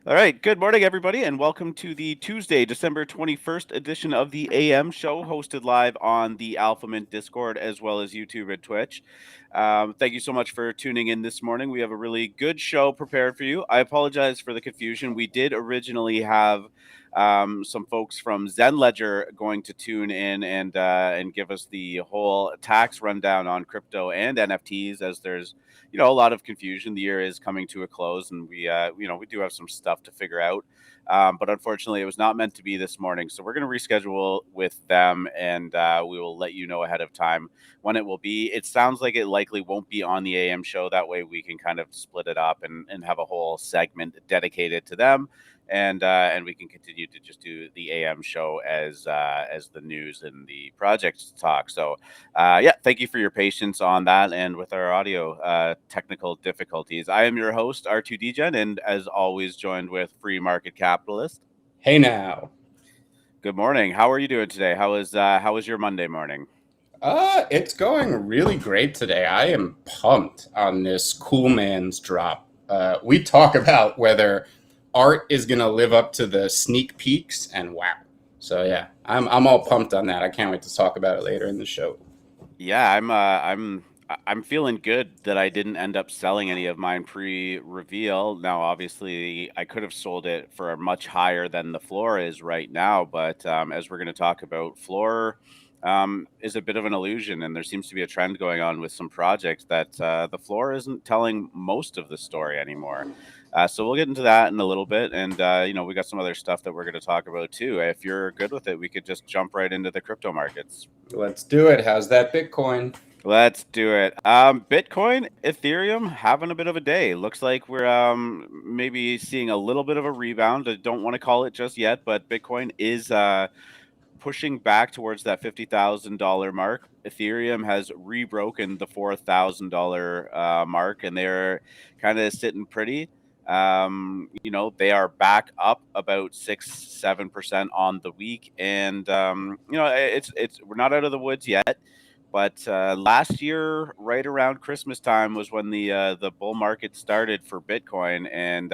All right. Good morning, everybody, and welcome to the Tuesday, December 21st edition of the AM show, hosted live on the Alpha Mint Discord as well as YouTube and Twitch. Thank you so much for tuning in this morning. We have a really good show prepared for you. I apologize for the confusion. We did originally have some folks from Zen Ledger going to tune in and give us the whole tax rundown on crypto and NFTs, as there's a lot of confusion. The year is coming to a close, and we do have some stuff to figure out. But unfortunately, it was not meant to be this morning. So we're going to reschedule with them, and we will let you know ahead of time when it will be. It sounds like it likely won't be on the AM show. That way we can kind of split it up and have a whole segment dedicated to them. And we can continue to just do the AM show as the news and the projects talk. So thank you for your patience on that and with our audio technical difficulties. I am your host, R2DGen, and as always, joined with Free Market Capitalist. Hey now. Good morning. How are you doing today? How was your Monday morning? It's going really great today. I am pumped on this Coolmans drop. We talk about whether art is going to live up to the sneak peeks, and wow. So yeah, I'm all pumped on that. I can't wait to talk about it later in the show. Yeah, I'm feeling good that I didn't end up selling any of mine pre-reveal. Now, obviously, I could have sold it for much higher than the floor is right now, but as we're going to talk about, floor is a bit of an illusion, and there seems to be a trend going on with some projects that the floor isn't telling most of the story anymore. So we'll get into that in a little bit, and we got some other stuff that we're going to talk about too. If you're good with it, we could just jump right into the crypto markets. Let's do it. How's that Bitcoin? Let's do it. Bitcoin, Ethereum having a bit of a day. Looks like we're maybe seeing a little bit of a rebound. I don't want to call it just yet, but Bitcoin is pushing back towards that $50,000 mark. Ethereum has rebroken the $4,000 mark, and they're kind of sitting pretty. They are back up about 6-7% on the week, and it's we're not out of the woods yet. But last year, right around Christmas time, was when the bull market started for Bitcoin, and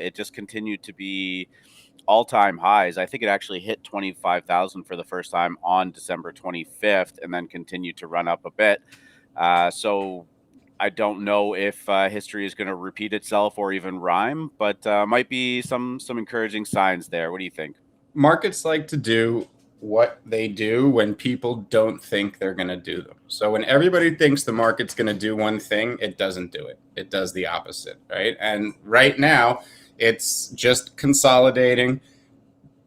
it just continued to be all-time highs. I think it actually hit 25,000 for the first time on December 25th, and then continued to run up a bit. So I don't know if history is going to repeat itself or even rhyme, but might be some encouraging signs there. What do you think? Markets like to do what they do when people don't think they're going to do them. So when everybody thinks the market's going to do one thing, it doesn't do it. It does the opposite, right? And right now, it's just consolidating.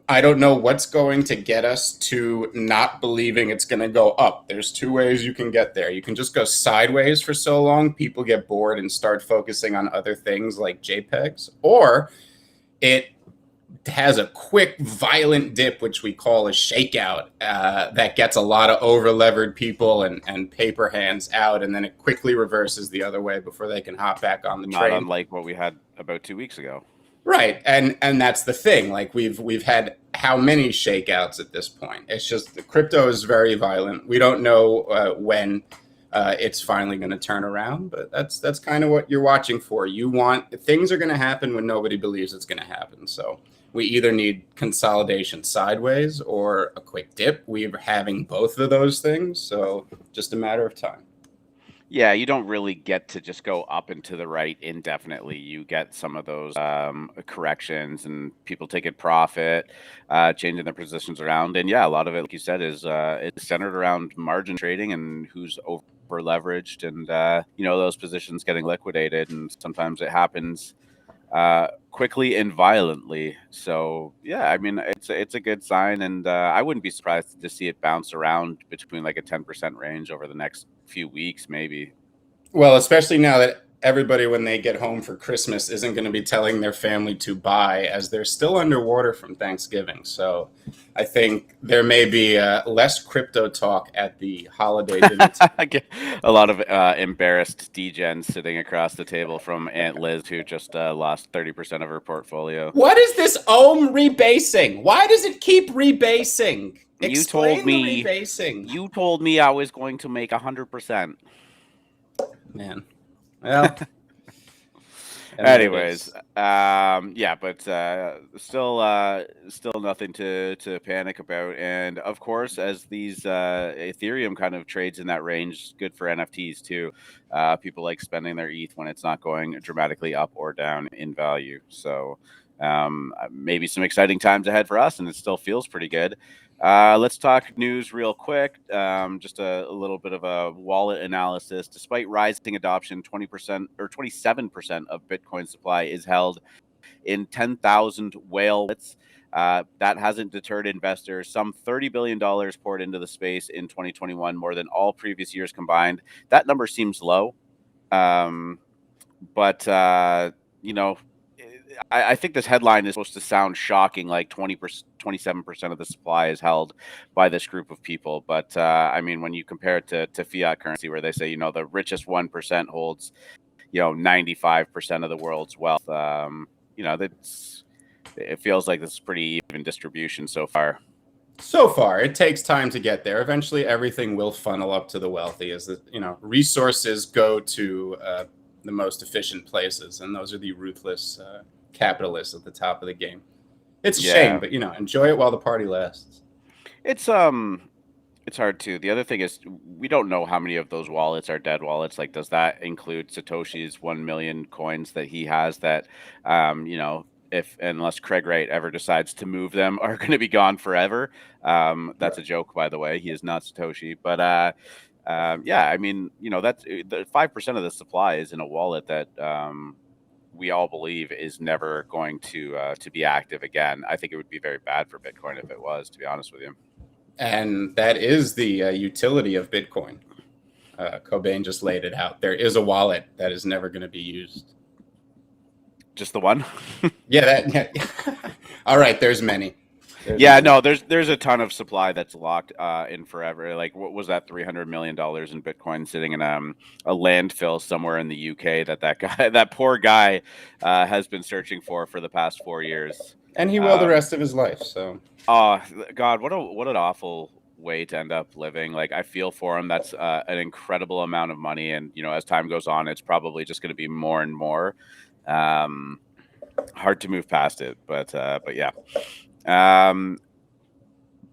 I don't know what's going to get us to not believing it's going to go up. There's two ways you can get there. You can just go sideways for so long, people get bored and start focusing on other things like JPEGs, or it has a quick, violent dip, which we call a shakeout, that gets a lot of over-levered people and paper hands out, and then it quickly reverses the other way before they can hop back on the train. Not unlike what we had about 2 weeks ago. Right, and that's the thing. Like we've had how many shakeouts at this point? It's just the crypto is very violent. We don't know when it's finally going to turn around, but that's kind of what you're watching for. Things are going to happen when nobody believes it's going to happen. So we either need consolidation sideways or a quick dip. We're having both of those things, so just a matter of time. Yeah, you don't really get to just go up and to the right indefinitely. You get some of those corrections, and people taking profit, changing their positions around. And yeah, a lot of it, like you said, is centered around margin trading and who's over leveraged, and those positions getting liquidated. And sometimes it happens quickly and violently. So yeah, I mean, it's a good sign, and I wouldn't be surprised to see it bounce around between like a 10% range over the next few weeks, maybe. Well, especially now that everybody, when they get home for Christmas, isn't going to be telling their family to buy, as they're still underwater from Thanksgiving. So I think there may be less crypto talk at the holiday dinner time. A lot of embarrassed degens sitting across the table from Aunt Liz, who just lost 30% of her portfolio. What is this ohm rebasing? Why does it keep rebasing? Explain the rebasing. You told me I was going to make 100%. Man. Well, And there it Anyways, is. yeah, but still nothing to panic about. And of course, as these Ethereum kind of trades in that range, good for NFTs too. People like spending their ETH when it's not going dramatically up or down in value. So maybe some exciting times ahead for us, and it still feels pretty good. Let's talk news real quick. Just a little bit of a wallet analysis. Despite rising adoption, 20% or 27% of Bitcoin supply is held in 10,000 whale wallets. That hasn't deterred investors. Some $30 billion poured into the space in 2021, more than all previous years combined. That number seems low. But you know, I think this headline is supposed to sound shocking, like 20%, 27% of the supply is held by this group of people. But I mean, when you compare it to fiat currency, where they say, the richest 1% holds, 95% of the world's wealth, it feels like this is pretty even distribution so far. So far, it takes time to get there. Eventually, everything will funnel up to the wealthy as resources go to the most efficient places, and those are the ruthless capitalists at the top of the game. It's a shame, but enjoy it while the party lasts. It's hard to. The other thing is we don't know how many of those wallets are dead wallets. Like, does that include Satoshi's 1 million coins that he has that, if unless Craig Wright ever decides to move them, are going to be gone forever? That's a joke, by the way. He is not Satoshi, but yeah, I mean, that's the 5% of the supply is in a wallet that we all believe is never going to be active again. I think it would be very bad for Bitcoin if it was, to be honest with you. And that is the utility of Bitcoin. Cobain just laid it out. There is a wallet that is never going to be used. Just the one? Yeah. All right. There's many. There's a ton of supply that's locked in forever. Like, what was that? $300 million in Bitcoin sitting in a landfill somewhere in the UK that poor guy has been searching for the past 4 years. And he will the rest of his life. So, oh God, what an awful way to end up living. Like, I feel for him. That's an incredible amount of money, and as time goes on, it's probably just going to be more and more. Hard to move past it, but yeah.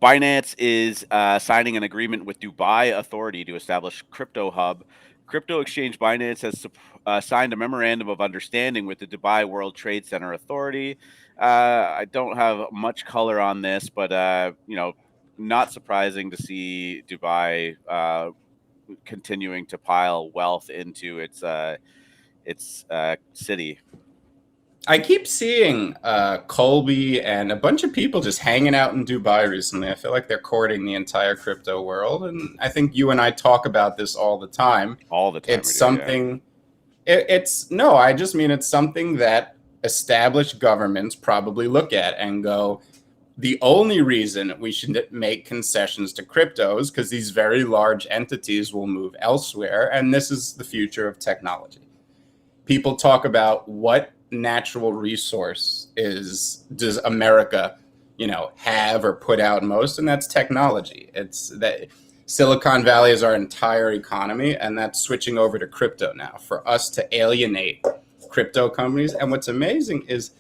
Binance is signing an agreement with Dubai Authority to establish crypto hub. Crypto exchange Binance has signed a memorandum of understanding with the Dubai World Trade Center Authority. I don't have much color on this, but not surprising to see Dubai continuing to pile wealth into its city. I keep seeing Colby and a bunch of people just hanging out in Dubai recently. I feel like they're courting the entire crypto world, and I think you and I talk about this all the time. All the time. It's something. Yeah. No, I just mean it's something that established governments probably look at and go, the only reason we should make concessions to crypto is because these very large entities will move elsewhere, and this is the future of technology. People talk about what natural resource does America, have or put out most, and that's technology. It's that Silicon Valley is our entire economy, and that's switching over to crypto now for us to alienate crypto companies. And what's amazing is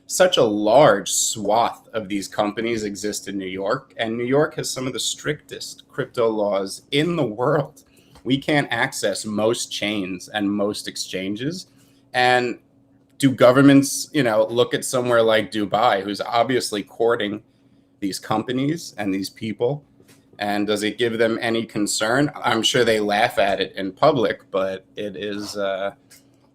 such a large swath of these companies exist in New York, and New York has some of the strictest crypto laws in the world. We can't access most chains and most exchanges. And do governments, look at somewhere like Dubai, who's obviously courting these companies and these people? And does it give them any concern? I'm sure they laugh at it in public, but it is,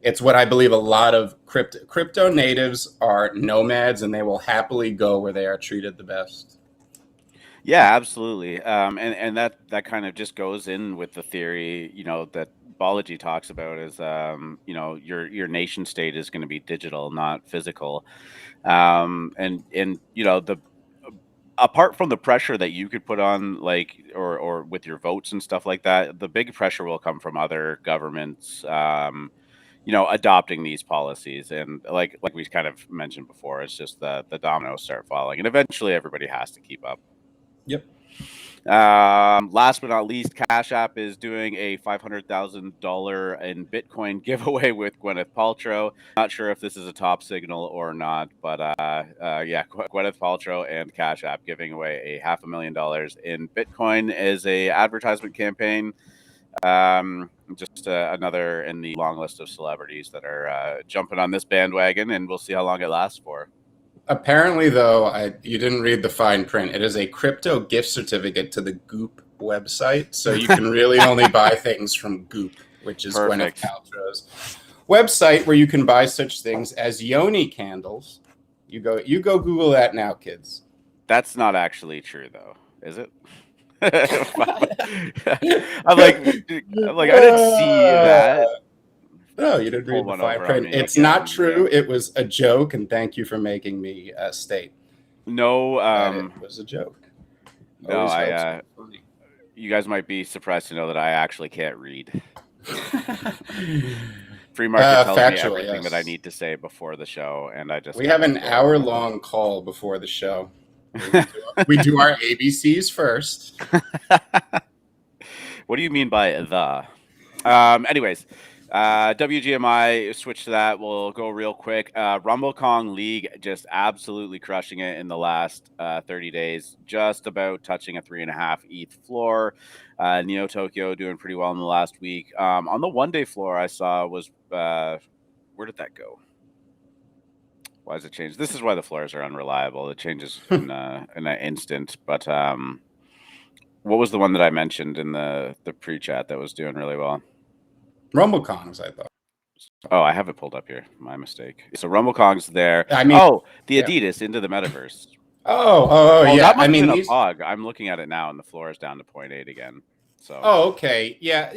it's what I believe a lot of crypto natives are nomads, and they will happily go where they are treated the best. Yeah, absolutely. And that kind of just goes in with the theory, that Balaji talks about is, your nation state is going to be digital, not physical. And the apart from the pressure that you could put on, like, or with your votes and stuff like that, the big pressure will come from other governments, adopting these policies. And like we kind of mentioned before, it's just the dominoes start falling, and eventually everybody has to keep up. Yep. Last but not least, CashApp is doing a $500,000 in Bitcoin giveaway with Gwyneth Paltrow. Not sure if this is a top signal or not, but yeah, Gwyneth Paltrow and CashApp giving away a $500,000 in Bitcoin as a advertisement campaign. Just another in the long list of celebrities that are jumping on this bandwagon, and we'll see how long it lasts for. Apparently, though, you didn't read the fine print. It is a crypto gift certificate to the Goop website, so you can really only buy things from Goop, which is Perfect. Gwyneth Paltrow's website, where you can buy such things as yoni candles. You go Google that now, kids. That's not actually true, though, is it? I'm like, I didn't see that. No, you didn't read the fine print. It's again. not true. It was a joke, and thank you for making me state. No, it was a joke. No, you guys might be surprised to know that I actually can't read. FreeMrkt tells me everything that I need to say before the show, and I just we have an hour-long call before the show. We do our ABCs first. What do you mean by the? Anyways, WGMI, switch to that. We'll go real quick. Kong League just absolutely crushing it in the last 30 days, just about touching a 3.5 ETH floor. Neo Tokyo doing pretty well in the last week. On the one-day floor, I saw was where did that go? Why does it change? This is why the floors are unreliable. It changes in an instant. But what was the one that I mentioned in the pre-chat that was doing really well? Kongz, I thought. Oh, I have it pulled up here. My mistake. So Kongz there. I mean, the Adidas into the metaverse. Oh, yeah. That must have been a bug. I'm looking at it now, and the floor is down to 0.8 again. So. Oh, okay. Yeah,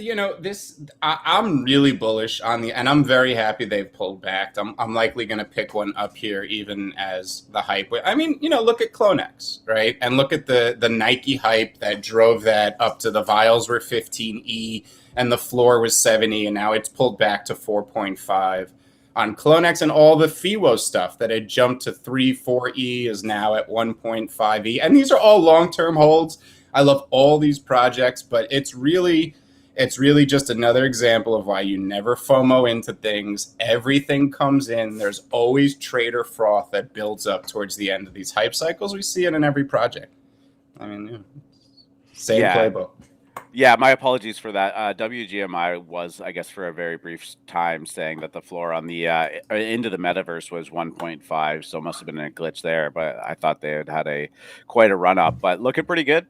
I'm really bullish on and I'm very happy they've pulled back. I'm likely going to pick one up here, even as the hype. I mean, look at Clonex, right? And look at the Nike hype that drove that up to the vials were 15E and the floor was 70, and now it's pulled back to 4.5 on Clonex, and all the FIWO stuff that had jumped to 3-4E is now at 1.5E. And these are all long-term holds. I love all these projects, but it's really just another example of why you never FOMO into things. Everything comes in. There's always trader froth that builds up towards the end of these hype cycles. We see it in every project. I mean, same playbook. Yeah, my apologies for that. WGMI was, I guess, for a very brief time saying that the floor on the into the metaverse was 1.5, so it must have been a glitch there. But I thought they had quite a run up, but looking pretty good.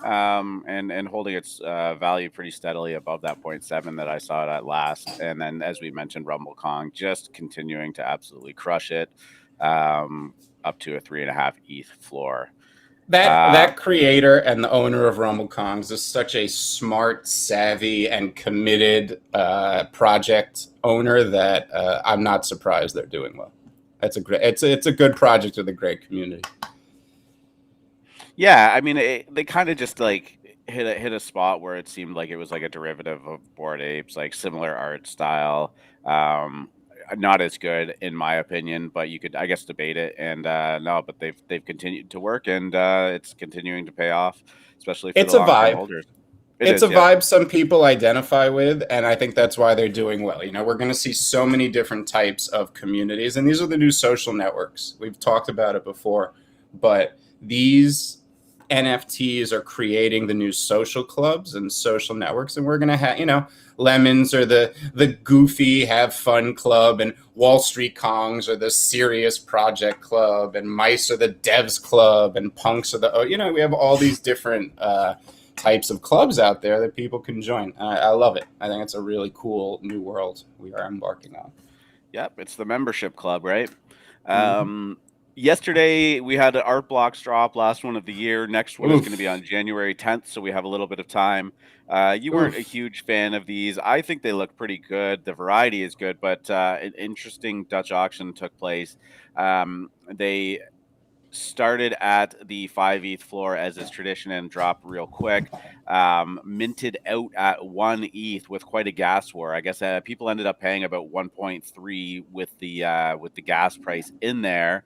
And holding its value pretty steadily above that 0.7 that I saw it at last. And then, as we mentioned, Kong just continuing to absolutely crush it up to a 3.5 ETH floor. That creator and the owner of Kongz is such a smart, savvy, and committed project owner that I'm not surprised they're doing well. It's a good project with a great community. Yeah, I mean, they kind of just like hit a spot where it seemed like it was like a derivative of Bored Apes, like similar art style. Not as good in my opinion, but you could, I guess, debate it. And no, but they've continued to work, and it's continuing to pay off, especially for the long-term holders. It's a vibe some people identify with, and I think that's why they're doing well. We're going to see so many different types of communities, and these are the new social networks. We've talked about it before, but these NFTs are creating the new social clubs and social networks, and we're going to have, Lemons are the goofy have fun club, and Wall Street Kongz are the serious project club, and Mice are the devs club, and Punks are we have all these different types of clubs out there that people can join. I love it. I think it's a really cool new world we are embarking on. Yep, it's the membership club, right? Yesterday, we had an ArtBlocks drop, last one of the year. Next one is going to be on January 10th, so we have a little bit of time. You weren't a huge fan of these. I think they look pretty good. The variety is good, but an interesting Dutch auction took place. They started at the 5 ETH floor, as is tradition, and dropped real quick. Minted out at 1 ETH with quite a gas war. I guess people ended up paying about 1.3 with the gas price in there.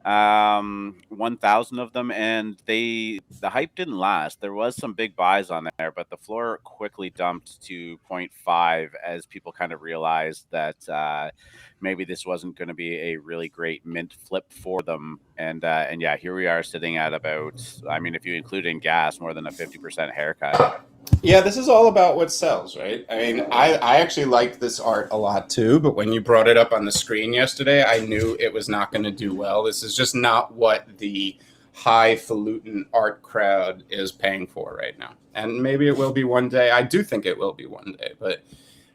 1,000 of them, and the hype didn't last. There was some big buys on there, but the floor quickly dumped to 0.5 as people kind of realized that maybe this wasn't going to be a really great mint flip for them. And yeah, here we are sitting at about, I mean, if you include in gas, more than a 50% haircut. Yeah, this is all about what sells, right? I mean, I actually liked this art a lot too, but when you brought it up on the screen yesterday, I knew it was not going to do well. This is just not what the highfalutin art crowd is paying for right now. And maybe it will be one day. I do think it will be one day, but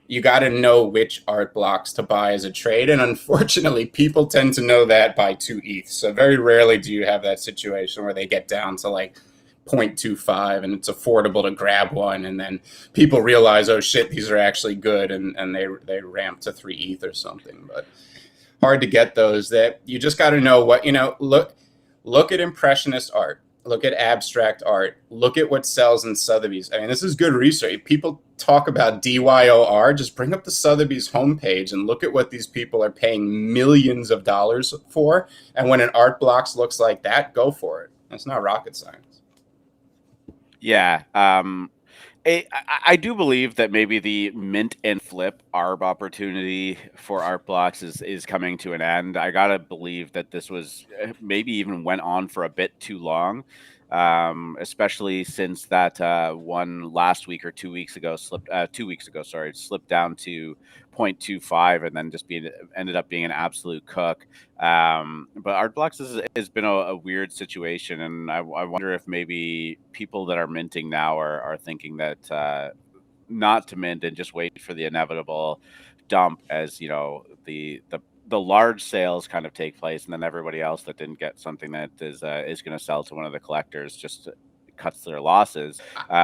you got to know which art blocks to buy as a trade. And unfortunately, people tend to know that by 2 ETH. So very rarely do you have that situation where they get down to like 0.25 and it's affordable to grab one, and then people realize, oh shit, these are actually good, and they ramp to 3 ETH or something. But hard to get those. That you just got to know what, look at impressionist art, look at abstract art, look at what sells in Sotheby's. I mean, this is good research. People talk about DYOR, just bring up the Sotheby's homepage and look at what these people are paying millions of dollars for, and when an art blocks looks like that, go for it. It's not rocket science. Yeah. I do believe that maybe the mint and flip ARB opportunity for ArtBlocks is coming to an end. I gotta believe that this was maybe even went on for a bit too long, especially since that one last week or 2 weeks ago slipped 2 weeks ago, sorry, slipped down to 0.25 and then just ended up being an absolute cook. But ArtBlocks has been a weird situation, and I wonder if maybe people that are minting now are thinking that not to mint and just wait for the inevitable dump, as the large sales kind of take place, and then everybody else that didn't get something that is going to sell to one of the collectors just cuts their losses,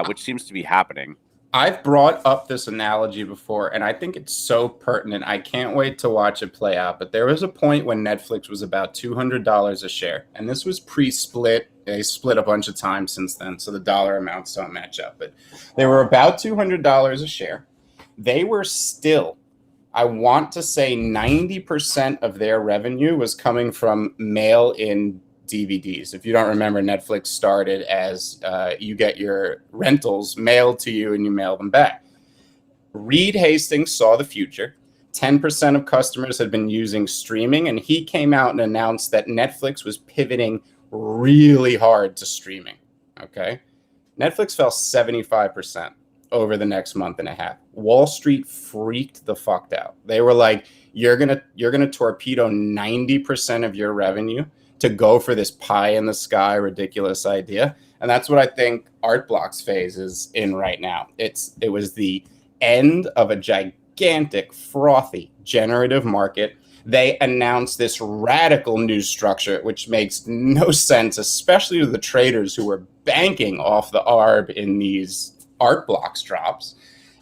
which seems to be happening. I've brought up this analogy before, and I think it's so pertinent. I can't wait to watch it play out. But there was a point when Netflix was about $200 a share, and this was pre-split. They split a bunch of times since then, so the dollar amounts don't match up. But they were about $200 a share. They were still, I want to say 90% of their revenue was coming from mail-in DVDs. If you don't remember, Netflix started as you get your rentals mailed to you and you mail them back. Reed Hastings saw the future. 10% of customers had been using streaming, and he came out and announced that Netflix was pivoting really hard to streaming. Okay. Netflix fell 75% over the next month and a half. Wall Street freaked the fuck out. They were like, you're gonna torpedo 90% of your revenue to go for this pie in the sky ridiculous idea. And that's what I think ArtBlocks phase is in right now. It was the end of a gigantic, frothy, generative market. They announced this radical new structure, which makes no sense, especially to the traders who were banking off the ARB in these ArtBlocks drops.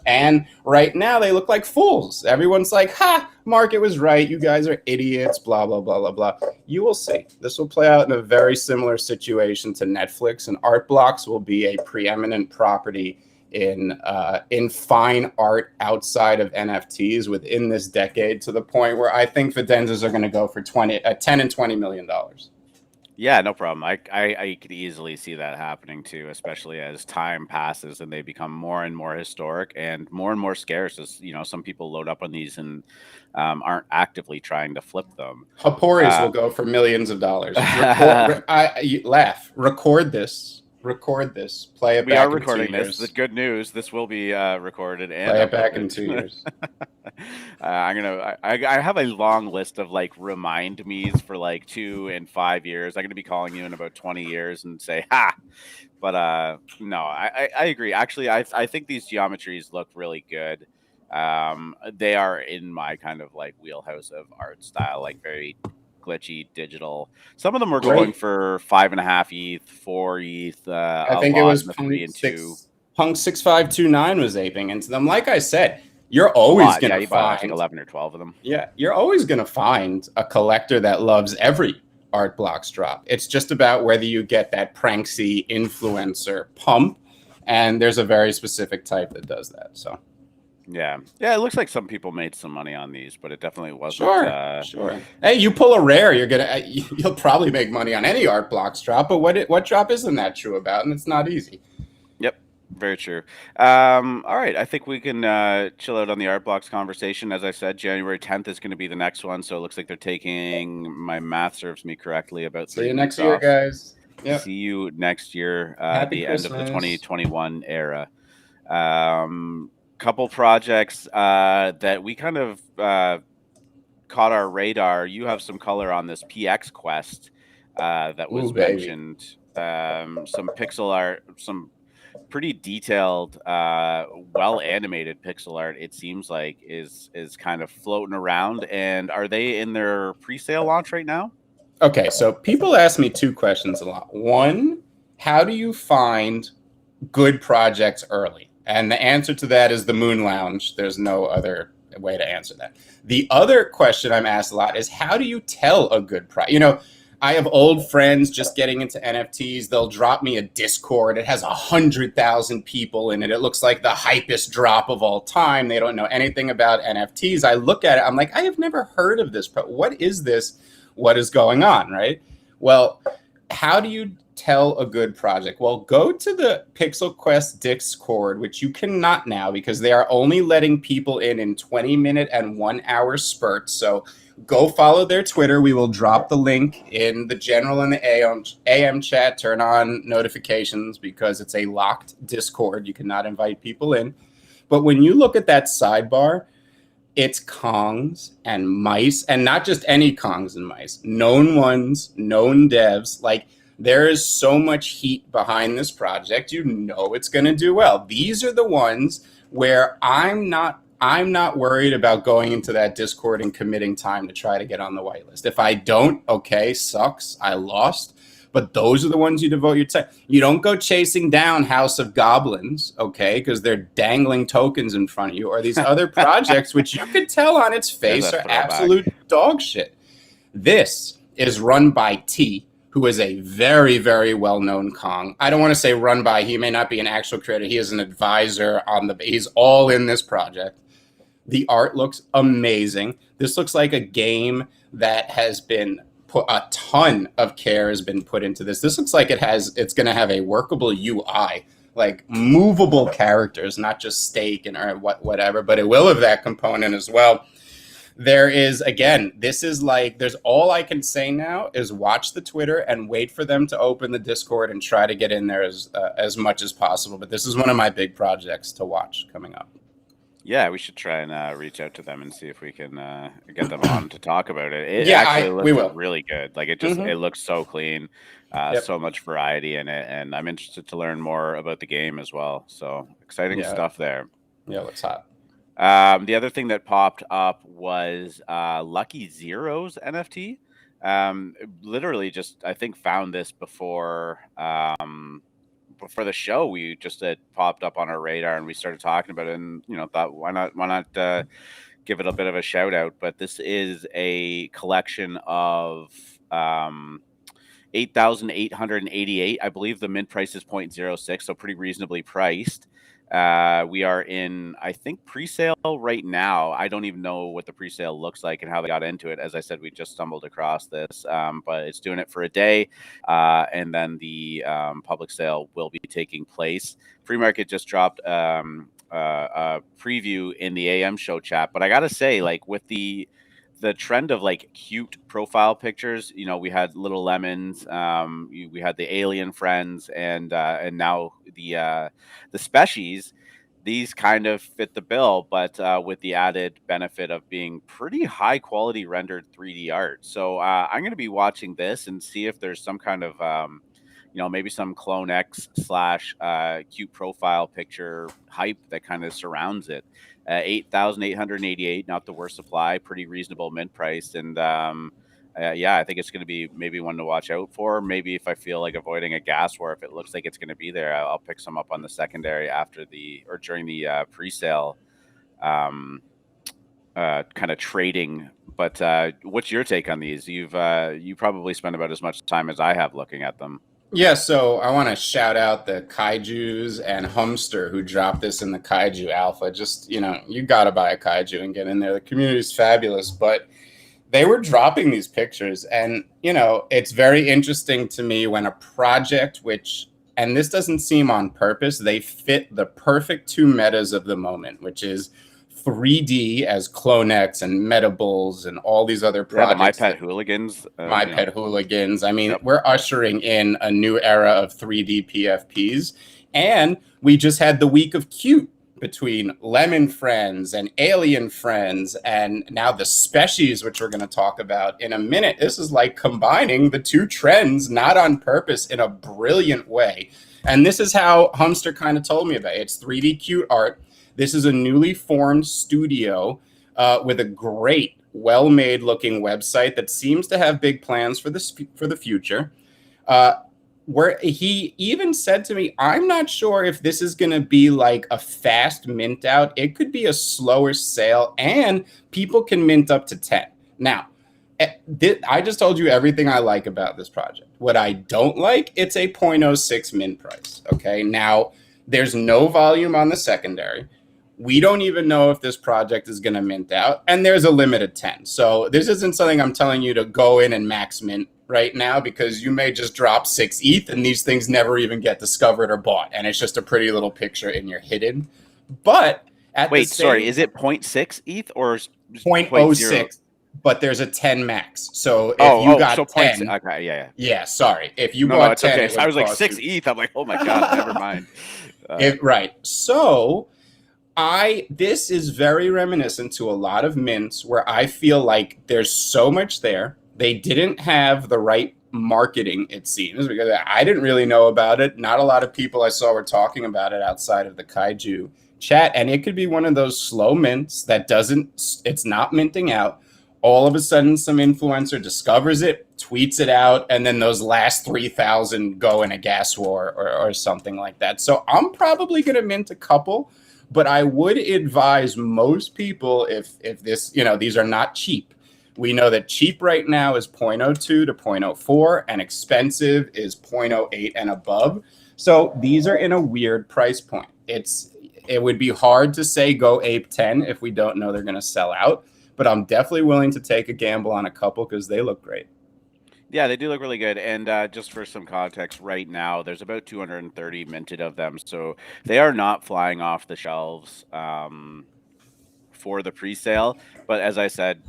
And right now they look like fools. Everyone's like, ha, market was right. You guys are idiots, blah, blah, blah, blah, blah. You will see. This will play out in a very similar situation to Netflix, and ArtBlocks will be a preeminent property in fine art outside of NFTs within this decade, to the point where I think Videnzas are going to go for 10 and $20 million. Yeah, no problem. I could easily see that happening too, especially as time passes and they become more and more historic and more scarce. As some people load up on these and aren't actively trying to flip them. Haporis will go for millions of dollars. You laugh. Record this. Play it back. We are recording in 2 years. this. The good news. This will be recorded and play it back in 2 years. I have a long list of like remind me's for like 2 and 5 years. I'm gonna be calling you in about 20 years and say ha. But no, I agree. Actually, I think these geometries look really good. They are in my kind of like wheelhouse of art style, like very glitchy digital. Some of them were going for 5.5 ETH, 4 ETH. I think it was 3 and 2. Punk 6529 was aping into them. Like I said, you're always going to find like 11 or 12 of them. Yeah, you're always going to find a collector that loves every ArtBlocks drop. It's just about whether you get that pranksy influencer pump, and there's a very specific type that does that. So, Yeah. It looks like some people made some money on these, but it definitely wasn't. Sure. Hey, you pull a rare, you'll probably make money on any ArtBlocks drop. But what drop isn't that true about? And it's not easy. Yep. Very true. All right. I think we can chill out on the Art Blocks conversation. As I said, January 10th is going to be the next one. So it looks like they're taking, my math serves me correctly, about See 3 you weeks next year, off. guys. Yep. See you next year, Happy the end of the Christmas. 2021 era. Couple projects that we kind of caught our radar. You have some color on this PxQuest that was mentioned. Some pixel art, some pretty detailed, well animated pixel art. It seems like is kind of floating around. And are they in their pre-sale launch right now? Okay, so people ask me two questions a lot. One, how do you find good projects early? And the answer to that is the Moon Lounge. There's no other way to answer that. The other question I'm asked a lot is how do you tell a good project? I have old friends just getting into NFTs. They'll drop me a Discord. It has 100,000 people in it. It looks like the hypest drop of all time. They don't know anything about NFTs. I look at it. I'm like, I have never heard of this. What is this? What is going on, right? Well, how do you tell a good project? Well, go to the PxQuest Discord, which you cannot now because they are only letting people in 20-minute and 1 hour spurts. So go follow their Twitter. We will drop the link in the general and the AM chat. Turn on notifications because it's a locked Discord. You cannot invite people in. But when you look at that sidebar, it's Kongz and mice, and not just any Kongz and mice, known ones, known devs. Like, there is so much heat behind this project. It's going to do well. These are the ones where I'm not worried about going into that Discord and committing time to try to get on the whitelist. If I don't, okay, sucks. I lost. But those are the ones you devote your time. You don't go chasing down House of Goblins, okay, because they're dangling tokens in front of you, or these other projects, which you could tell on its face are absolute dog shit. This is run by T, who is a very, very well-known Kong. I don't want to say run by. He may not be an actual creator. He is an advisor he's all in this project. The art looks amazing. This looks like a game that has been a ton of care has been put into this. This looks like it's going to have a workable UI, like movable characters, not just stake and or whatever, but it will have that component as well. There is, again, this is like, there's all I can say now is watch the Twitter and wait for them to open the Discord and try to get in there as much as possible. But this is one of my big projects to watch coming up. Yeah, we should try and reach out to them and see if we can get them on to talk about it. We will. Really good. Like it looks so clean, so much variety in it, and I'm interested to learn more about the game as well. So exciting stuff there. Yeah, looks hot. The other thing that popped up was Lucky Zero's NFT. Literally, just I think found this before the show. We just had popped up on our radar and we started talking about it, and thought why not give it a bit of a shout out. But this is a collection of 8,888. I believe the mint price is 0.06, so pretty reasonably priced. We are in, I think, pre-sale right now. I don't even know what the pre-sale looks like and how they got into it. As I said, we just stumbled across this, but it's doing it for a day, and then the public sale will be taking place. FreeMrkt just dropped a preview in the AM show chat, but I gotta say, like, with the trend of like cute profile pictures, we had Little Lemons, we had the Alien Friends, and now the Species. These kind of fit the bill, but with the added benefit of being pretty high quality rendered 3D art. So I'm going to be watching this and see if there's some kind of maybe some Clone X / cute profile picture hype that kind of surrounds it. 8,888, not the worst supply, pretty reasonable mint price. And I think it's going to be maybe one to watch out for. Maybe if I feel like avoiding a gas war, if it looks like it's going to be there, I'll pick some up on the secondary during the pre-sale kind of trading. But what's your take on these? You probably spend about as much time as I have looking at them. Yeah, so I want to shout out the Kaijus and Humster who dropped this in the Kaiju Alpha. Just, you got to buy a Kaiju and get in there. The community is fabulous, but they were dropping these pictures. And, it's very interesting to me when a project and this doesn't seem on purpose, they fit the perfect two metas of the moment, which is 3D as CloneX and MetaBulls and all these other projects. Yeah, the My Pet Hooligans. Pet Hooligans. I mean, We're ushering in a new era of 3D PFPs. And we just had the week of cute between Lemon Friends and Alien Friends, and now the Species, which we're going to talk about in a minute. This is like combining the two trends, not on purpose, in a brilliant way. And this is how Humster kind of told me about it. It's 3D cute art. This is a newly formed studio with a great, well-made looking website that seems to have big plans for the future. Where he even said to me, I'm not sure if this is going to be like a fast mint out. It could be a slower sale, and people can mint up to 10. Now, I just told you everything I like about this project. What I don't like, it's a 0.06 mint price. Okay, now there's no volume on the secondary. We don't even know if this project is going to mint out, and there's a limit of 10. So this isn't something I'm telling you to go in and max mint right now, because you may just drop 6 ETH and these things never even get discovered or bought, and it's just a pretty little picture and you're hidden. But sorry, is it 0.6 ETH or 0.06? But there's a 10 max. So if you got 10, okay, yeah. Sorry, if you bought 10, okay. So I was like 6 ETH. I'm like, oh my god, never mind. Right. So this is very reminiscent to a lot of mints where I feel like there's so much there. They didn't have the right marketing, it seems, because I didn't really know about it. Not a lot of people I saw were talking about it outside of the Kaiju chat. And it could be one of those slow mints that it's not minting out. All of a sudden, some influencer discovers it, tweets it out, and then those last 3,000 go in a gas war or something like that. So I'm probably going to mint a couple. But I would advise most people, if this, these are not cheap. We know that cheap right now is 0.02 to 0.04, and expensive is 0.08 and above. So these are in a weird price point. It would be hard to say go ape 10 if we don't know they're going to sell out. But I'm definitely willing to take a gamble on a couple because they look great. Yeah, they do look really good. And just for some context, right now, there's about 230 minted of them. So they are not flying off the shelves for the pre-sale. But as I said,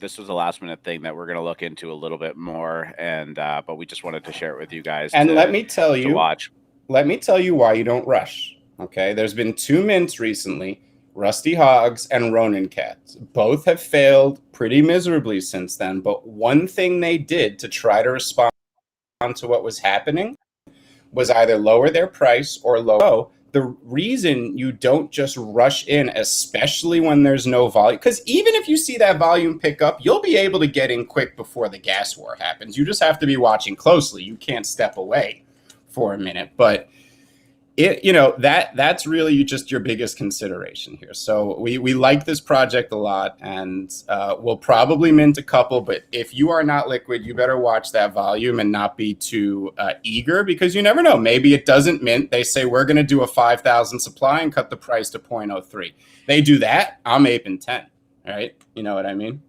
this was a last minute thing that we're going to look into a little bit more. And but we just wanted to share it with you guys. And let me tell you why you don't rush. Okay, there's been 2 mints recently. Rusty Hogs and Ronin Cats. Both have failed pretty miserably since then, but one thing they did to try to respond to what was happening was either lower their price or lower. The reason you don't just rush in, especially when there's no volume, because even if you see that volume pick up, you'll be able to get in quick before the gas war happens. You just have to be watching closely. You can't step away for a minute, but that's really just your biggest consideration here. So we like this project a lot, and we'll probably mint a couple. But if you are not liquid, you better watch that volume and not be too eager, because you never know. Maybe it doesn't mint. They say we're going to do a 5,000 supply and cut the price to 0.03. They do that, I'm aping 10. Right? You know what I mean?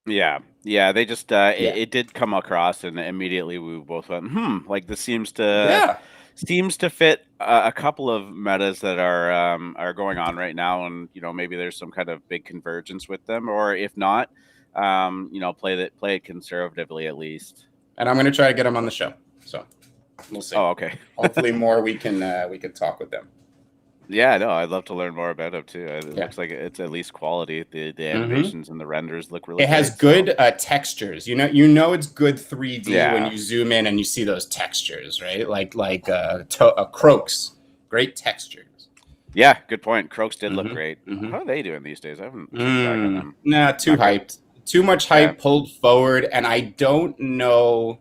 Yeah. They just it did come across, and immediately we both went, like this seems to fit a couple of metas that are going on right now, and maybe there's some kind of big convergence with them, or if not, play it conservatively at least. And I'm going to try to get them on the show, so we'll see. Oh, okay. Hopefully more we can talk with them. Yeah, no, I'd love to learn more about it too. It looks like it's at least quality. The animations and the renders look really. It has good textures. You know it's good 3D when you zoom in and you see those textures, right? Like Croaks, great textures. Yeah, good point. Croaks did look great. How are they doing these days? I haven't. Nah, too hyped. Too much hype pulled forward, and I don't know.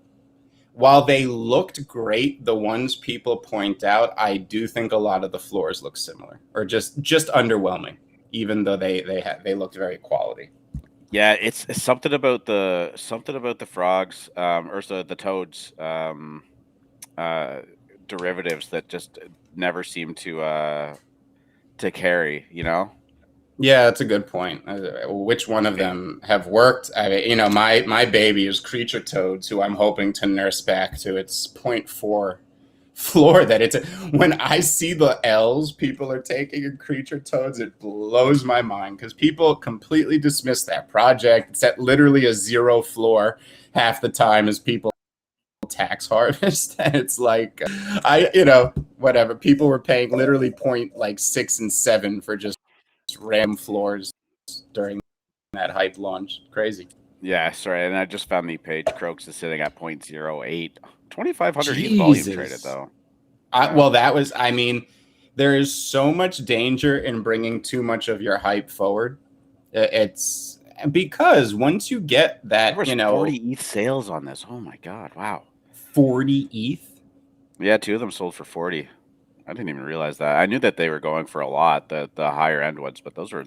While they looked great, the ones people point out, I do think a lot of the floors look similar, or just underwhelming, even though they looked very quality. Yeah, it's something about the frogs, or the toads. derivatives that just never seem to carry, you know? Yeah, that's a good point. Which one of them have worked? My baby is Creature Toads, who I'm hoping to nurse back to its point 0.4 floor. When I see the L's people are taking in Creature Toads, it blows my mind because people completely dismiss that project. It's at literally a 0 floor half the time as people tax harvest. And it's like, whatever. People were paying literally 0.6 and 7 for just RAM floors during that hype launch. Crazy. Yeah, sorry, and I just found the page. Croaks is sitting at 0.08. 2,500 ETH volume traded, Jesus. though. Well, there is so much danger in bringing too much of your hype forward. It's because once you get There that, was 40 ETH sales on this. Oh my god, wow. 40 ETH. Yeah, 2 of them sold for 40. I didn't even realize that. I knew that they were going for a lot, the higher end ones, but those are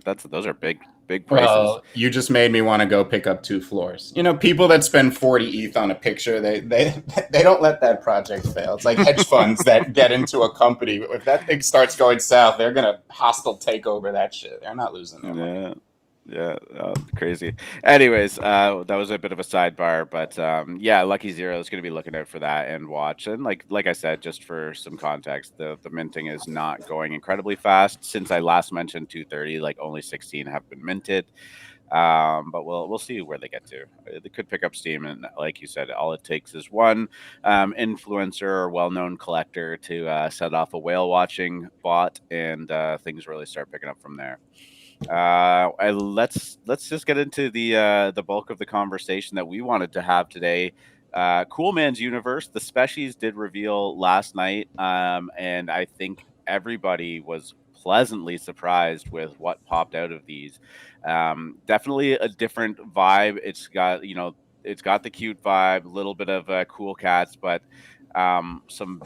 big prices. Well, you just made me want to go pick up 2 floors. People that spend 40 ETH on a picture, they don't let that project fail. It's like hedge funds that get into a company. If that thing starts going south, they're gonna hostile take over that shit. They're not losing their money. Yeah, crazy. Anyways, that was a bit of a sidebar, but yeah, Lucky Zero is going to be looking out for that and watch. And like I said, just for some context, the minting is not going incredibly fast. Since I last mentioned 230, like only 16 have been minted. But we'll see where they get to. They could pick up steam, and like you said, all it takes is one influencer or well-known collector to set off a whale watching bot, and things really start picking up from there. Let's just get into the bulk of the conversation that we wanted to have today. Coolmans Universe, the species did reveal last night, and I think everybody was pleasantly surprised with what popped out of these. Definitely a different vibe. It's got the cute vibe, a little bit of cool cats, but some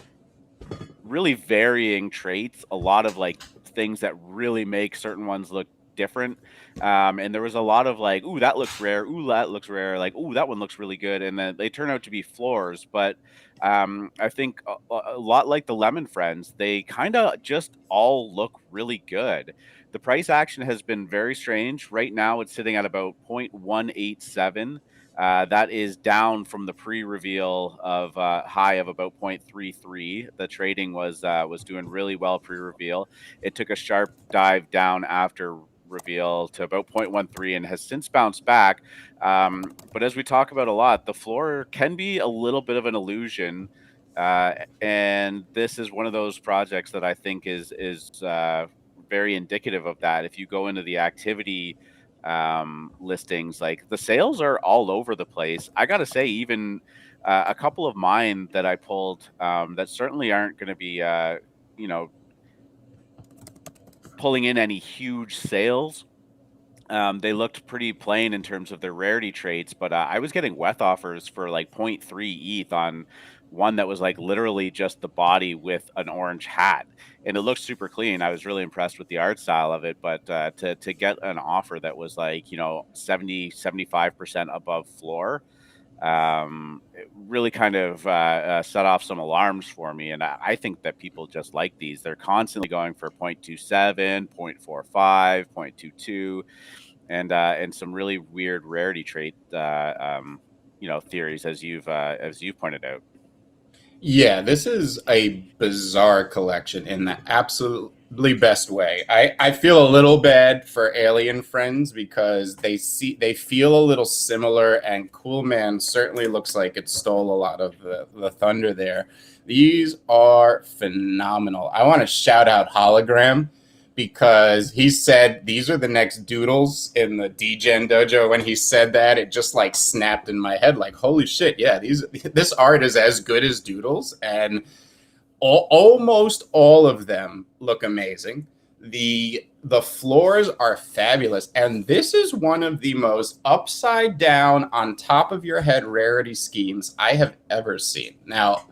really varying traits. A lot of like things that really make certain ones look different. And there was a lot of like, ooh, that looks rare. Ooh, that looks rare. Like, ooh, that one looks really good. And then they turn out to be floors. But I think a lot like the Lemon Friends, they kind of just all look really good. The price action has been very strange. Right now, it's sitting at about 0.187. That is down from the pre-reveal of high of about 0.33. The trading was doing really well pre-reveal. It took a sharp dive down after reveal to about 0.13 and has since bounced back. But as we talk about a lot, the floor can be a little bit of an illusion. And this is one of those projects that I think is very indicative of that. If you go into the activity listings, like the sales are all over the place. I gotta say, even a couple of mine that I pulled that certainly aren't going to be pulling in any huge sales. They looked pretty plain in terms of their rarity traits, but I was getting WETH offers for like 0.3 ETH on one that was like literally just the body with an orange hat, and it looked super clean. I was really impressed with the art style of it, but to get an offer that was like 70-75% above floor, it really kind of set off some alarms for me. And I think that people just like these. They're constantly going for 0.27, 0.45, 0.22, and some really weird rarity trait theories, as you've pointed out. Yeah, this is a bizarre collection in the absolutely best way. I feel a little bad for Alien Friends because they feel a little similar, and Coolman certainly looks like it stole a lot of the thunder there. These are phenomenal. I want to shout out Hologram because he said these are the next doodles in the DGen dojo. When he said that, it just like snapped in my head like, holy shit, yeah, this art is as good as doodles. And almost all of them look amazing. The floors are fabulous. And this is one of the most upside down, on top of your head rarity schemes I have ever seen. Now,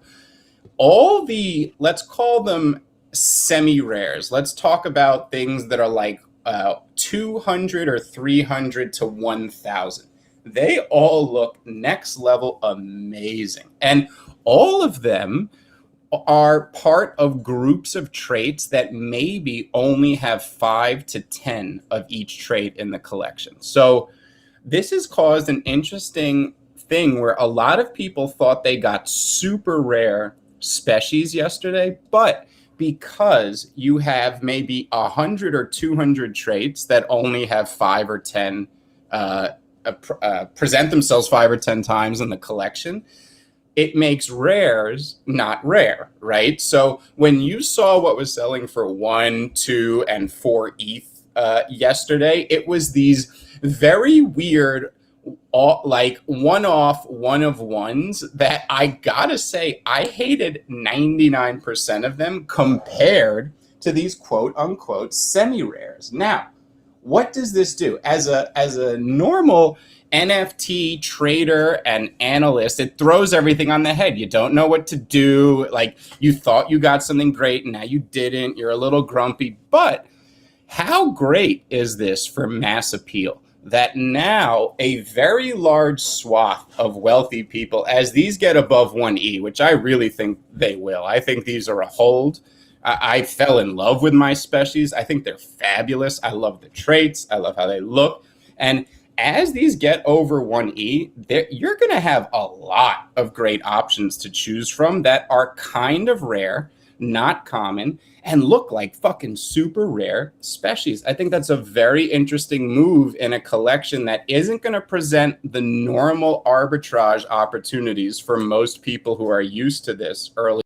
all the, let's call them semi-rares. Let's talk about things that are like 200 or 300 to 1,000. They all look next level amazing. And all of them are part of groups of traits that maybe only have 5 to 10 of each trait in the collection. So this has caused an interesting thing where a lot of people thought they got super rare species yesterday, but because you have maybe 100 or 200 traits that only have 5 or 10 present themselves 5 or 10 times in the collection, it makes rares not rare, right? So when you saw what was selling for 1, 2, and 4 ETH yesterday, it was these very weird, like one-off one of ones that I gotta say I hated 99% of them compared to these quote unquote semi rares. Now, what does this do as a normal NFT trader and analyst? It throws everything on the head. You don't know what to do. Like, you thought you got something great and now you didn't. You're a little grumpy. But how great is this for mass appeal? That now a very large swath of wealthy people, as these get above 1E, which I really think they will, I think these are a hold. I fell in love with my species. I think they're fabulous. I love the traits. I love how they look. And as these get over 1E, you're going to have a lot of great options to choose from that are kind of rare, not common, and look like fucking super rare species. I think that's a very interesting move in a collection that isn't going to present the normal arbitrage opportunities for most people who are used to this early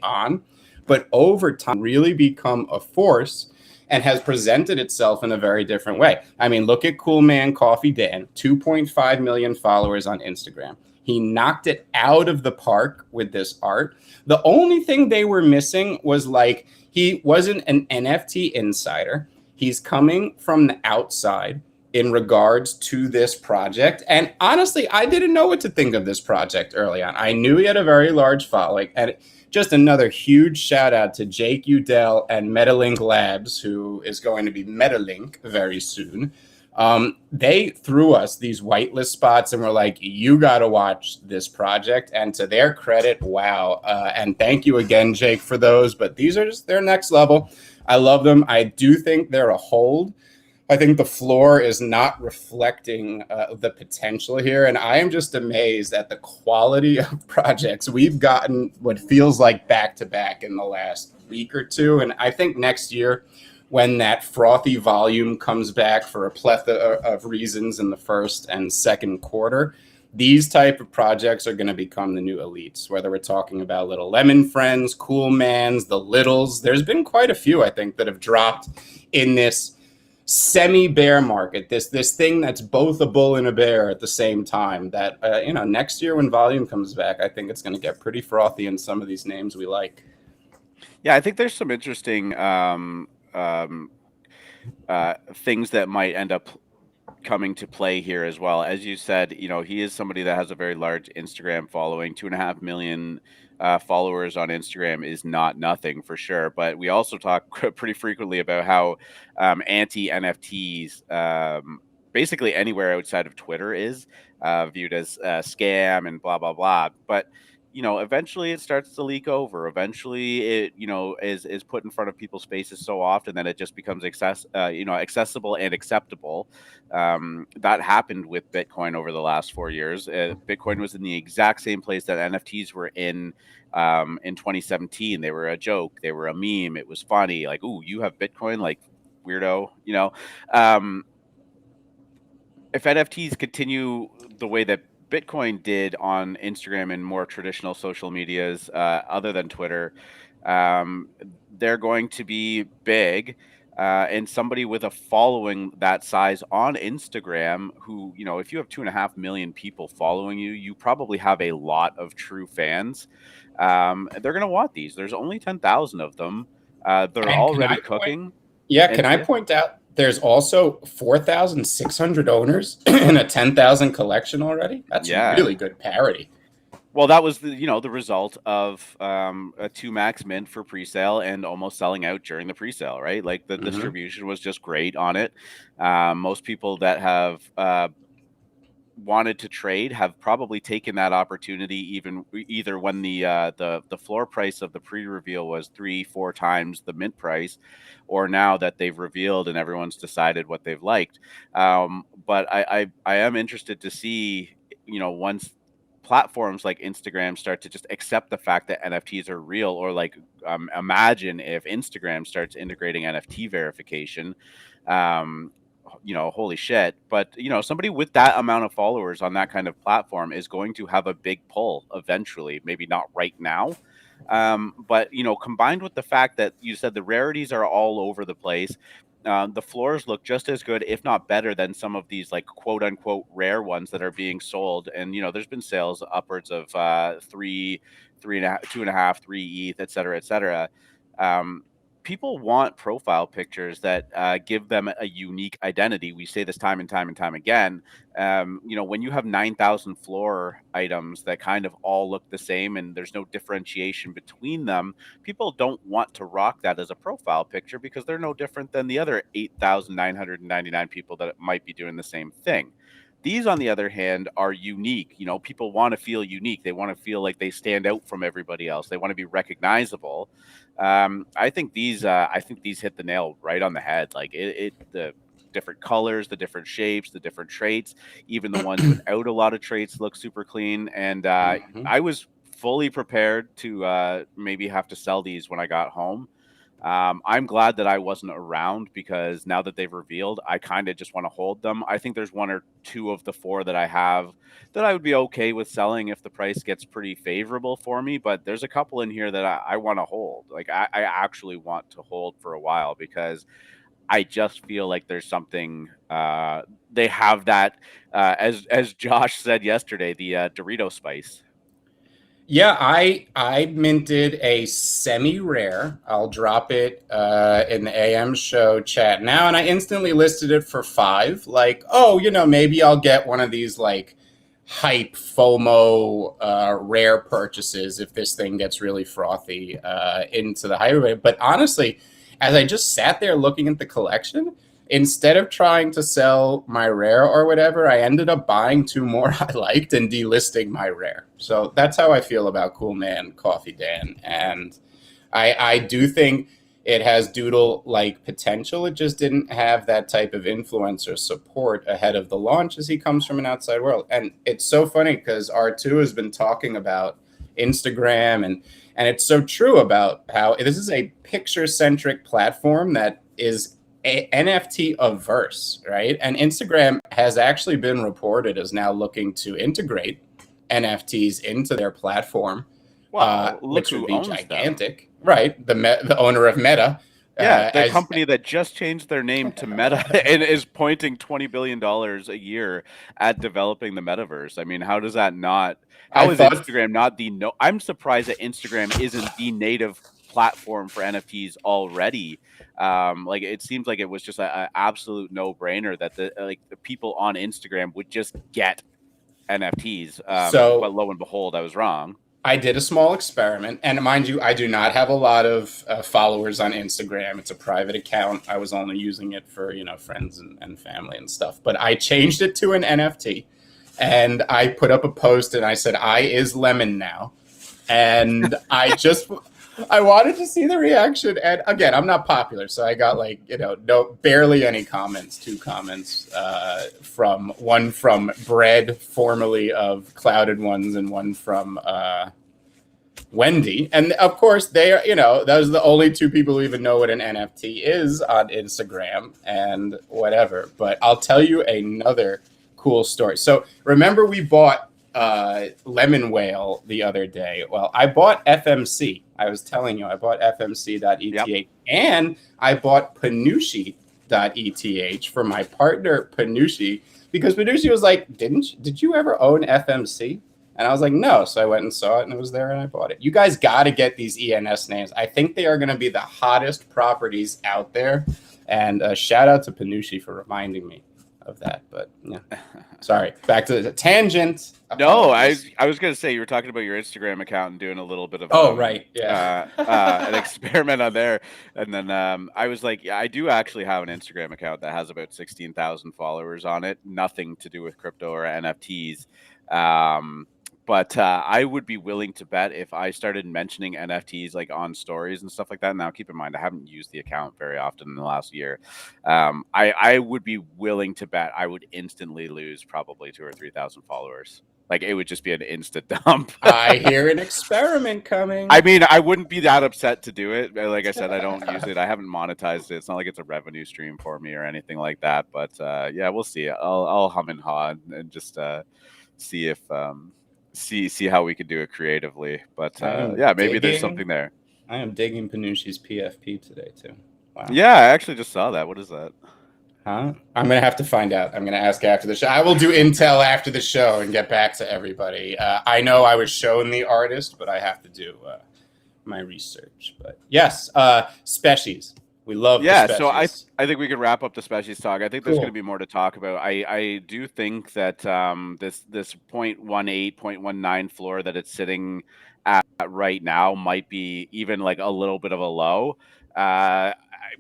on, but over time really become a force and has presented itself in a very different way. I mean, look at Cool Man Coffee Dan, 2.5 million followers on Instagram. He knocked it out of the park with this art. The only thing they were missing was, like, he wasn't an NFT insider. He's coming from the outside in regards to this project. And honestly, I didn't know what to think of this project early on. I knew he had a very large following, and just another huge shout out to Jake Udell and Metalink Labs, who is going to be Metalink very soon. They threw us these whitelist spots and were like, you got to watch this project. And to their credit, wow. And thank you again, Jake, for those. But these are just their next level. I love them. I do think they're a hold. I think the floor is not reflecting the potential here. And I am just amazed at the quality of projects we've gotten, what feels like back to back in the last week or two. And I think next year, when that frothy volume comes back for a plethora of reasons in the first and second quarter, these type of projects are going to become the new elites, whether we're talking about Little Lemon Friends, Coolmans, the Littles. There's been quite a few, I think, that have dropped in this semi-bear market, this thing that's both a bull and a bear at the same time, that next year when volume comes back, I think it's going to get pretty frothy in some of these names we like. Yeah, I think there's some interesting things that might end up coming to play here as well. As you said, he is somebody that has a very large Instagram following. 2.5 million followers on Instagram is not nothing, for sure. But we also talk pretty frequently about how anti-NFTs, basically anywhere outside of Twitter, is viewed as a scam and blah, blah, blah. But eventually it starts to leak over. Eventually it, is put in front of people's faces so often that it just becomes accessible and acceptable. That happened with Bitcoin over the last 4 years. Bitcoin was in the exact same place that NFTs were in 2017. They were a joke. They were a meme. It was funny. Like, ooh, you have Bitcoin, like, weirdo, if NFTs continue the way that Bitcoin did on Instagram and more traditional social medias, other than Twitter, they're going to be big. And somebody with a following that size on Instagram, who, if you have 2.5 million people following you, you probably have a lot of true fans. They're going to want these. There's only 10,000 of them. They're already cooking. Can I point out there's also 4,600 owners in a 10,000 collection already? That's really good parity. Well, that was the result of a 2 max mint for presale and almost selling out during the presale, right? Like, the distribution was just great on it. Most people that have wanted to trade have probably taken that opportunity either when the floor price of the pre-reveal was 3-4 times the mint price, or now that they've revealed and everyone's decided what they've liked. But I am interested to see, once platforms like Instagram start to just accept the fact that NFTs are real, or like imagine if Instagram starts integrating NFT verification. Holy shit. But, somebody with that amount of followers on that kind of platform is going to have a big pull eventually, maybe not right now. But, combined with the fact that you said the rarities are all over the place, the floors look just as good, if not better, than some of these like quote unquote rare ones that are being sold. And, there's been sales upwards of 2.5, 3 ETH, et cetera, et cetera. People want profile pictures that give them a unique identity. We say this time and time and time again. When you have 9,000 floor items that kind of all look the same and there's no differentiation between them, people don't want to rock that as a profile picture because they're no different than the other 8,999 people that might be doing the same thing. These, on the other hand, are unique. People want to feel unique. They want to feel like they stand out from everybody else. They want to be recognizable. I think these hit the nail right on the head. Like the different colors, the different shapes, the different traits, even the ones without a lot of traits look super clean. And I was fully prepared to maybe have to sell these when I got home. I'm glad that I wasn't around, because now that they've revealed, I kind of just want to hold them. I think there's 1 or 2 of the 4 that I have that I would be okay with selling if the price gets pretty favorable for me. But there's a couple in here that I want to hold. Like I actually want to hold for a while, because I just feel like there's something. They have that, as Josh said yesterday, the Dorito spice. Yeah, I minted a semi-rare. I'll drop it in the AM show chat now, and I instantly listed it for 5. Like, oh, maybe I'll get one of these like hype FOMO rare purchases if this thing gets really frothy into the highway. But honestly, as I just sat there looking at the collection, instead of trying to sell my rare or whatever, I ended up buying 2 more I liked and delisting my rare. So that's how I feel about Coolman Coffee Dan. And I do think it has Doodle-like potential. It just didn't have that type of influencer support ahead of the launch, as he comes from an outside world. And it's so funny because R2 has been talking about Instagram, and it's so true about how this is a picture-centric platform that is NFT averse, right? And Instagram has actually been reported as now looking to integrate NFTs into their platform, which would be gigantic, right? The owner of Meta. Yeah, the company that just changed their name to Meta and is pointing $20 billion a year at developing the metaverse. I mean, how does that not? How is Instagram not the no? I'm surprised that Instagram isn't the native platform for NFTs already. Like, it seems like it was just an absolute no-brainer that the people on Instagram would just get NFTs. But lo and behold, I was wrong. I did a small experiment, and mind you, I do not have a lot of followers on Instagram. It's a private account. I was only using it for, friends and family and stuff. But I changed it to an NFT, and I put up a post, and I said, "I is lemon now," and I wanted to see the reaction. And again, I'm not popular, so I got barely any comments. 2 comments from one from Bread, formerly of Clouded Ones, and one from Wendy. And of course, they are, those are the only 2 people who even know what an NFT is on Instagram and whatever. But I'll tell you another cool story. So remember, we bought Lemon Whale the other day. Well, I bought FMC. I was telling you, I bought FMC.ETH, yep. And I bought Panushi.ETH for my partner Panushi, because Panushi was like, did you ever own FMC? And I was like, no. So I went and saw it, and it was there, and I bought it. You guys got to get these ENS names. I think they are going to be the hottest properties out there. And shout out to Panushi for reminding me of that. But yeah, sorry, back to the tangent. No, Apologies. I was going to say you were talking about your Instagram account and doing a little bit of right, yeah, an experiment on there, and then I was like, yeah, I do actually have an Instagram account that has about 16,000 followers on it. Nothing to do with crypto or NFTs, but I would be willing to bet if I started mentioning NFTs like on stories and stuff like that. Now, keep in mind, I haven't used the account very often in the last year. I would be willing to bet I would instantly lose probably 2,000 or 3,000 followers. Like it would just be an instant dump. I hear an experiment coming. I mean, I wouldn't be that upset to do it. Like I said, I don't use it. I haven't monetized it. It's not like it's a revenue stream for me or anything like that. But yeah, we'll see. I'll hum and haw and just see if see how we can do it creatively. But yeah, maybe there's something there. I am digging Panushi's PFP today too. Wow. Yeah, I actually just saw that. What is that? Huh? I'm going to have to find out. I'm going to ask after the show. I will do intel after the show and get back to everybody. I know I was shown the artist, but I have to do my research. But yes, species. We love Yeah, the so species. I think we could wrap up the species talk. I think there's going to be more to talk about. I do think that this 0.18, 0.19 floor that it's sitting at right now might be even like a little bit of a low.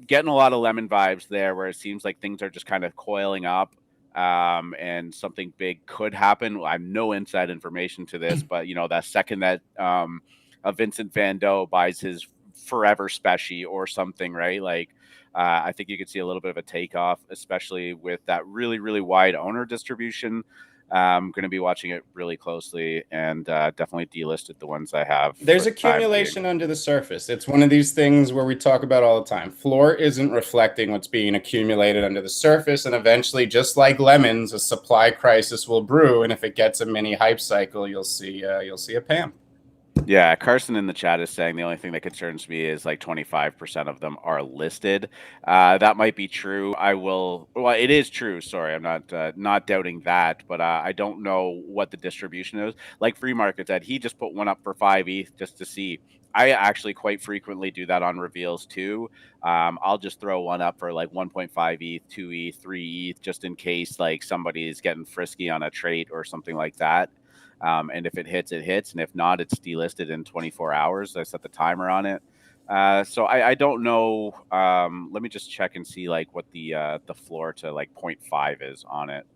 Getting a lot of lemon vibes there where it seems like things are just kind of coiling up and something big could happen. I have no inside information to this, but you know, that second that a Vincent Van Gogh buys his forever specie or something, right? Like I think you could see a little bit of a takeoff, especially with that really, really wide owner distribution. I'm going to be watching it really closely and definitely delisted the ones I have. There's accumulation under the surface. It's one of these things where we talk about all the time. Floor isn't reflecting what's being accumulated under the surface, and eventually, just like lemons, a supply crisis will brew. And if it gets a mini hype cycle, you'll see a PAM. Yeah, Carson in the chat is saying the only thing that concerns me is like 25% of them are listed. That might be true. Well, it is true. Sorry, I'm not doubting that, but I don't know what the distribution is. Like FreeMrkt said, he just put one up for 5 ETH just to see. I actually quite frequently do that on reveals too. I'll just throw one up for like 1.5 ETH, 2 ETH, 3 ETH, just in case like somebody's getting frisky on a trait or something like that. And if it hits, it hits. And if not, it's delisted in 24 hours. I set the timer on it. So I don't know. Let me just check and see like what the floor to like 0.5 is on it.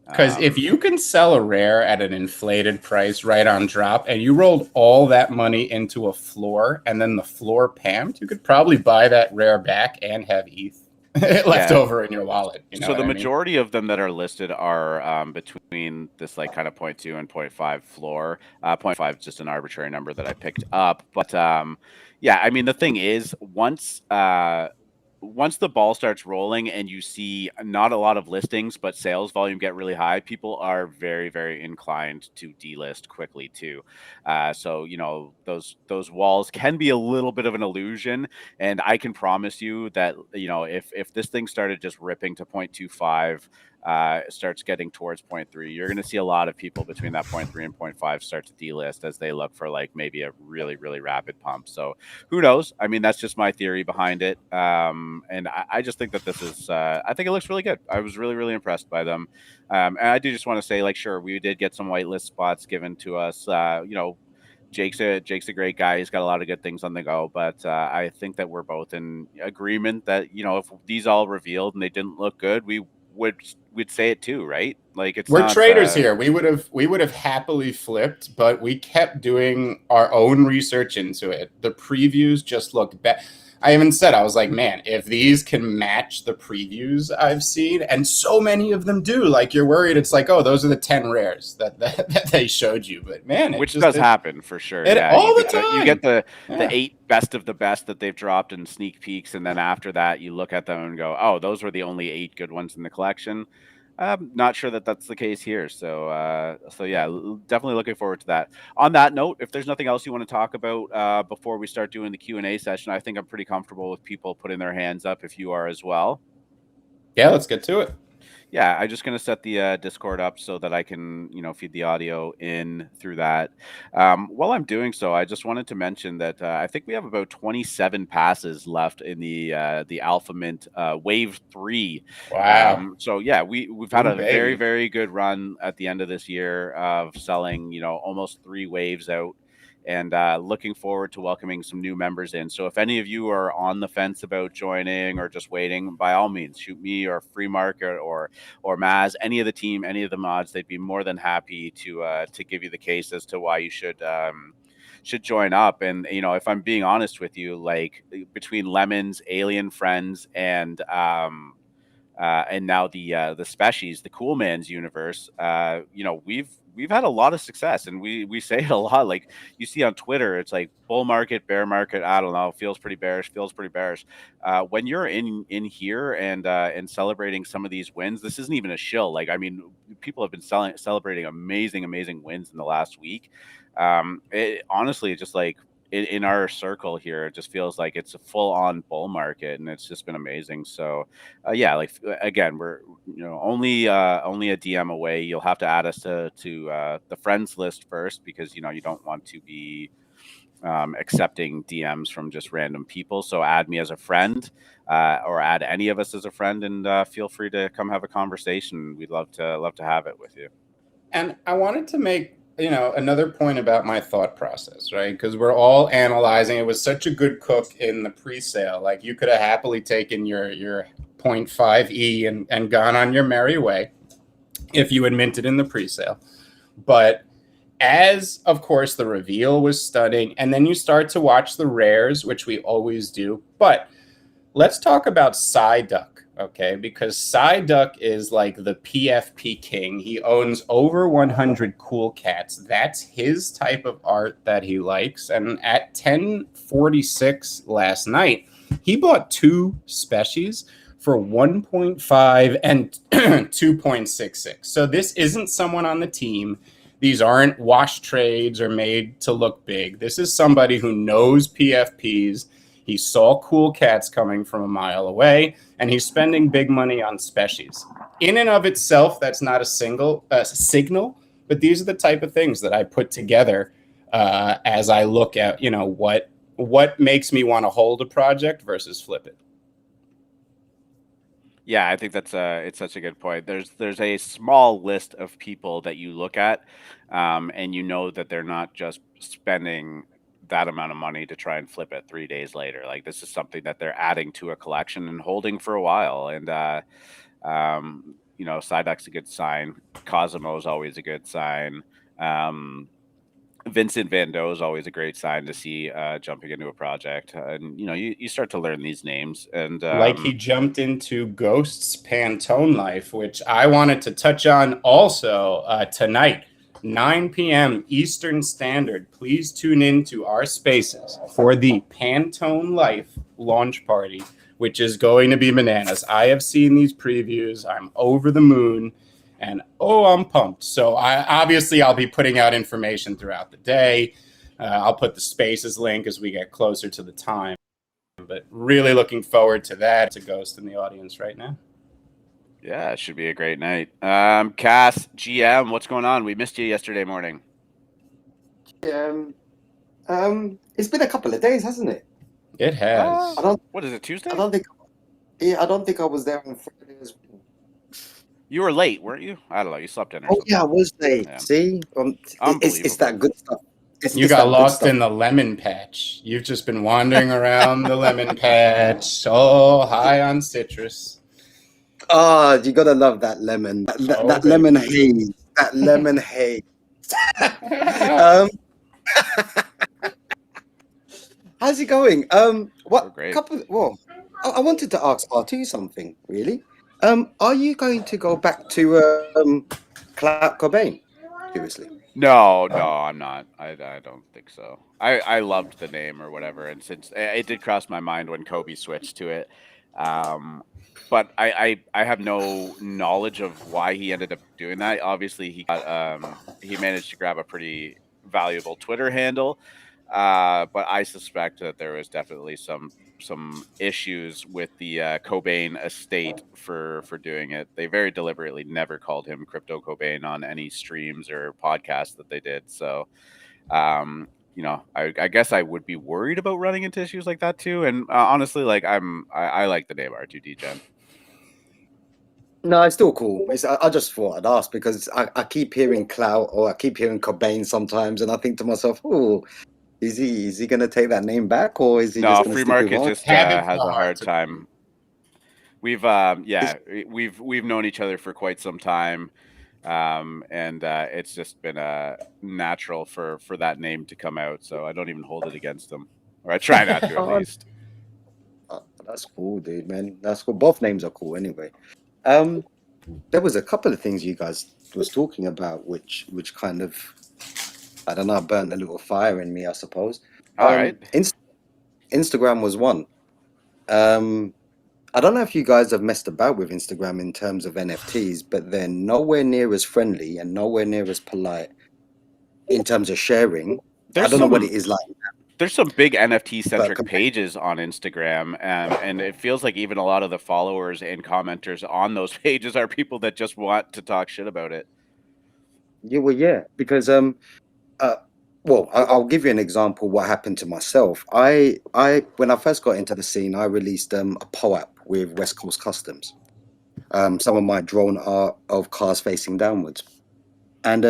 Because if you can sell a rare at an inflated price right on drop and you rolled all that money into a floor and then the floor PAM'd, you could probably buy that rare back and have ETH left over in your wallet. You know so the majority of them that are listed are between this like kind of 0.2 and 0.5 floor. 0.5 is just an arbitrary number that I picked up. But yeah, I mean, the thing is, once the ball starts rolling and you see not a lot of listings, but sales volume get really high, people are very, very inclined to delist quickly too. So, you know, those walls can be a little bit of an illusion. And I can promise you that, you know, if this thing started just ripping to 0.25, starts getting towards 0.3, you're going to see a lot of people between that 0.3 and 0.5 start to delist as they look for like maybe a really, really rapid pump. So who knows? I mean, that's just my theory behind it. And I just think that this is, I think it looks really good. I was really, really impressed by them. And I do just want to say, like, sure, we did get some whitelist spots given to us. You know, Jake's a great guy. He's got a lot of good things on the go, but I think that we're both in agreement that, you know, if these all revealed and they didn't look good, we'd say it too, right? Like we're traders here. We would have happily flipped, but we kept doing our own research into it. The previews just looked bad. I even said, I was like, man, if these can match the previews I've seen, and so many of them do, like you're worried it's like, oh, those are the 10 rares that they showed you. But man, which does happen for sure. All the time. You get the 8 best of the best that they've dropped in sneak peeks, and then after that, you look at them and go, oh, those were the only 8 good ones in the collection. I'm not sure that that's the case here. So yeah, definitely looking forward to that. On that note, if there's nothing else you want to talk about before we start doing the Q&A session, I think I'm pretty comfortable with people putting their hands up if you are as well. Yeah, let's get to it. Yeah, I'm just gonna set the Discord up so that I can, feed the audio in through that. While I'm doing so, I just wanted to mention that I think we have about 27 passes left in the Alpha Mint Wave 3. Wow. So yeah, we've had Ooh, a very, baby. very good run at the end of this year of selling, almost 3 waves out. And looking forward to welcoming some new members in. So if any of you are on the fence about joining or just waiting, by all means, shoot me or FreeMrkt or Maz, any of the team, any of the mods. They'd be more than happy to give you the case as to why you should join up. And if I'm being honest with you, like between Lemons, Alien Friends, and now the species, the Coolmans Universe, we've had a lot of success, and we say it a lot. Like you see on Twitter, it's like bull market, bear market. I don't know. Feels pretty bearish. Feels pretty bearish. When you're in here and celebrating some of these wins, this isn't even a shill. Like I mean, people have been celebrating amazing wins in the last week. Honestly, just like in our circle here, it just feels like it's a full on bull market, and it's just been amazing. So yeah, like again, we're only a DM away. You'll have to add us to the friends list first, because you don't want to be accepting DMs from just random people. So add me as a friend, or add any of us as a friend, and feel free to come have a conversation. We'd love to have it with you. And I wanted to make, another point about my thought process, right? Because we're all analyzing. It was such a good cook in the pre-sale. Like you could have happily taken your 0.5 E and gone on your merry way if you had minted in the pre-sale. But as, of course, the reveal was stunning, and then you start to watch the rares, which we always do. But let's talk about Psyduck, okay? Because Psyduck is like the PFP king. He owns over 100 cool cats. That's his type of art that he likes. And at 10:46 last night, he bought 2 species for 1.5 and 2.66. So this isn't someone on the team. These aren't wash trades or made to look big. This is somebody who knows PFPs. He saw cool cats coming from a mile away, and he's spending big money on species. In and of itself, that's not a signal, but these are the type of things that I put together as I look at, what makes me want to hold a project versus flip it. Yeah, I think it's such a good point. There's a small list of people that you look at, and that they're not just spending that amount of money to try and flip it 3 days later. Like this is something that they're adding to a collection and holding for a while. And Psyduck's a good sign. Cosimo is always a good sign. Vincent Van Doe is always a great sign to see jumping into a project. And you start to learn these names, and like he jumped into Ghost's Pantone Life, which I wanted to touch on also tonight, 9 p.m. Eastern Standard. Please tune in to our spaces for the Pantone Life launch party, which is going to be bananas. I have seen these previews. I'm over the moon. And I'm pumped. So I'll be putting out information throughout the day. I'll put the spaces link as we get closer to the time. But really looking forward to that. It's a ghost in the audience right now. Yeah, it should be a great night. Cass, GM, what's going on? We missed you yesterday morning. It's been a couple of days, hasn't it? It has. What is it, Tuesday? I don't think I was there on Friday as well. You were late, weren't you? I don't know. You slept in or something. Yeah, I was late. Yeah. See, it's that good stuff. You got lost in the lemon patch. You've just been wandering around the lemon patch, all high on citrus. Oh, you gotta love that lemon. That lemon haze. That lemon haze. How's it going? What great. I wanted to ask R2 something, really. Are you going to go back to Clout Cobain? Seriously? No, I'm not. I don't think so. I loved the name or whatever, and since it did cross my mind when Kobe switched to it, but I have no knowledge of why he ended up doing that. Obviously, he managed to grab a pretty valuable Twitter handle. But I suspect that there was definitely some issues with the Cobain estate for doing it. They very deliberately never called him Crypto Cobain on any streams or podcasts that they did. So, you know, I guess I would be worried about running into issues like that too. And honestly, like I like the name R2D Gen. No, it's still cool. I just thought I'd ask because I keep hearing Clout or I keep hearing Cobain sometimes, and I think to myself, oh, is he going to take that name back, or is he No, just going to stick with FreeMrkt one? just Habits has are a hard hard to time. We've Is- we've known each other for quite some time, and it's just been natural for that name to come out. So I don't even hold it against him, or I try not to at Oh, least. that's cool, dude, man. That's cool. Both names are cool anyway. There was a couple of things you guys was talking about, which kind of, I don't know, burnt a little fire in me, I suppose. All right. Instagram was one. I don't know if you guys have messed about with Instagram in terms of NFTs, but they're nowhere near as friendly and nowhere near as polite in terms of sharing. I There's don't know what some it is like, there's some big NFT but centric pages on Instagram, and it feels like even a lot of the followers and commenters on those pages are people that just want to talk shit about it. yeah, because uh, well, I'll give you an example. What happened to myself? I when I first got into the scene, I released a POAP with West Coast Customs. Some of my drone art of cars facing downwards, and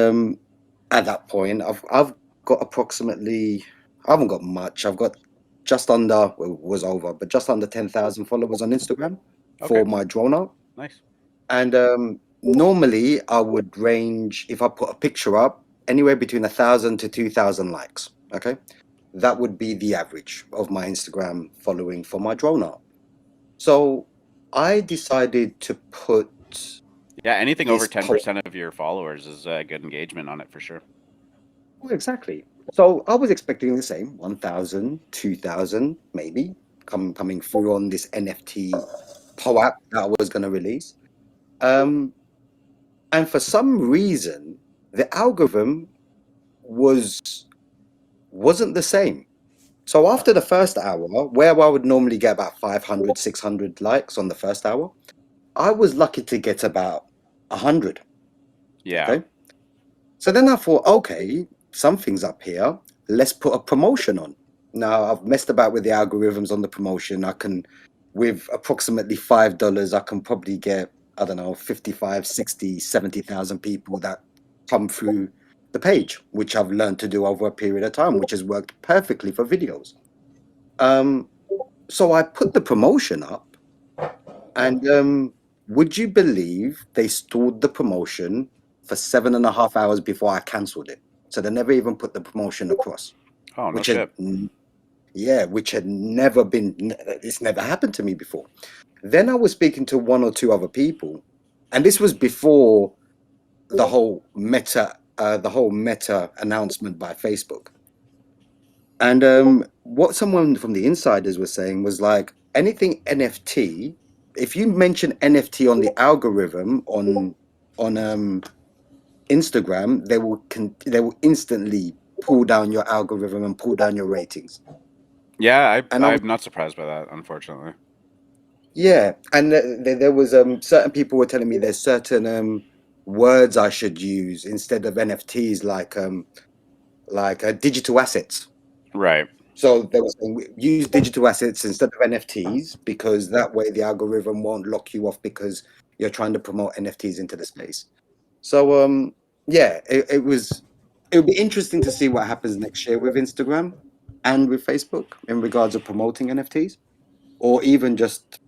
at that point, I've got approximately, I haven't got much. I've got just under, well, it was over, but just under 10,000 followers on Instagram Okay, for my drone art. nice. And normally I would range, if I put a picture up, anywhere between 1,000 to 2,000 likes. Okay. That would be the average of my Instagram following for my drone art. So I decided to put Yeah, anything over this post. 10% of your followers is good engagement on it for sure. Well, exactly. So I was expecting the same 1,000, 2,000, maybe coming through on this NFT POAP that I was going to release. Um, and for some reason, the algorithm wasn't the same. So after the first hour, where I would normally get about 500, 600 likes on the first hour, I was lucky to get about 100. Yeah. Okay. So then I thought, okay, something's up here. Let's put a promotion on. Now I've messed about with the algorithms on the promotion. I can, with approximately $5, I can probably get, I don't know, 55, 60, 70,000 people that come through the page, which I've learned to do over a period of time, which has worked perfectly for videos. So I put the promotion up, and would you believe they stored the promotion for 7.5 hours before I cancelled it? So they never even put the promotion across, Oh, no which had, shit. which had never been, it's never happened to me before. Then I was speaking to one or two other people, and this was before the whole meta announcement by Facebook. And what someone from the insiders was saying was like, anything NFT, if you mention NFT on the algorithm on Instagram, they will instantly pull down your algorithm and pull down your ratings. Yeah, And I was, I'm not surprised by that, unfortunately. yeah, and there was certain people were telling me there's certain words I should use instead of NFTs, like digital assets. Right. So they were saying use digital assets instead of NFTs because that way the algorithm won't lock you off because you're trying to promote NFTs into the space. So yeah, it would be interesting to see what happens next year with Instagram and with Facebook in regards of promoting NFTs, or even just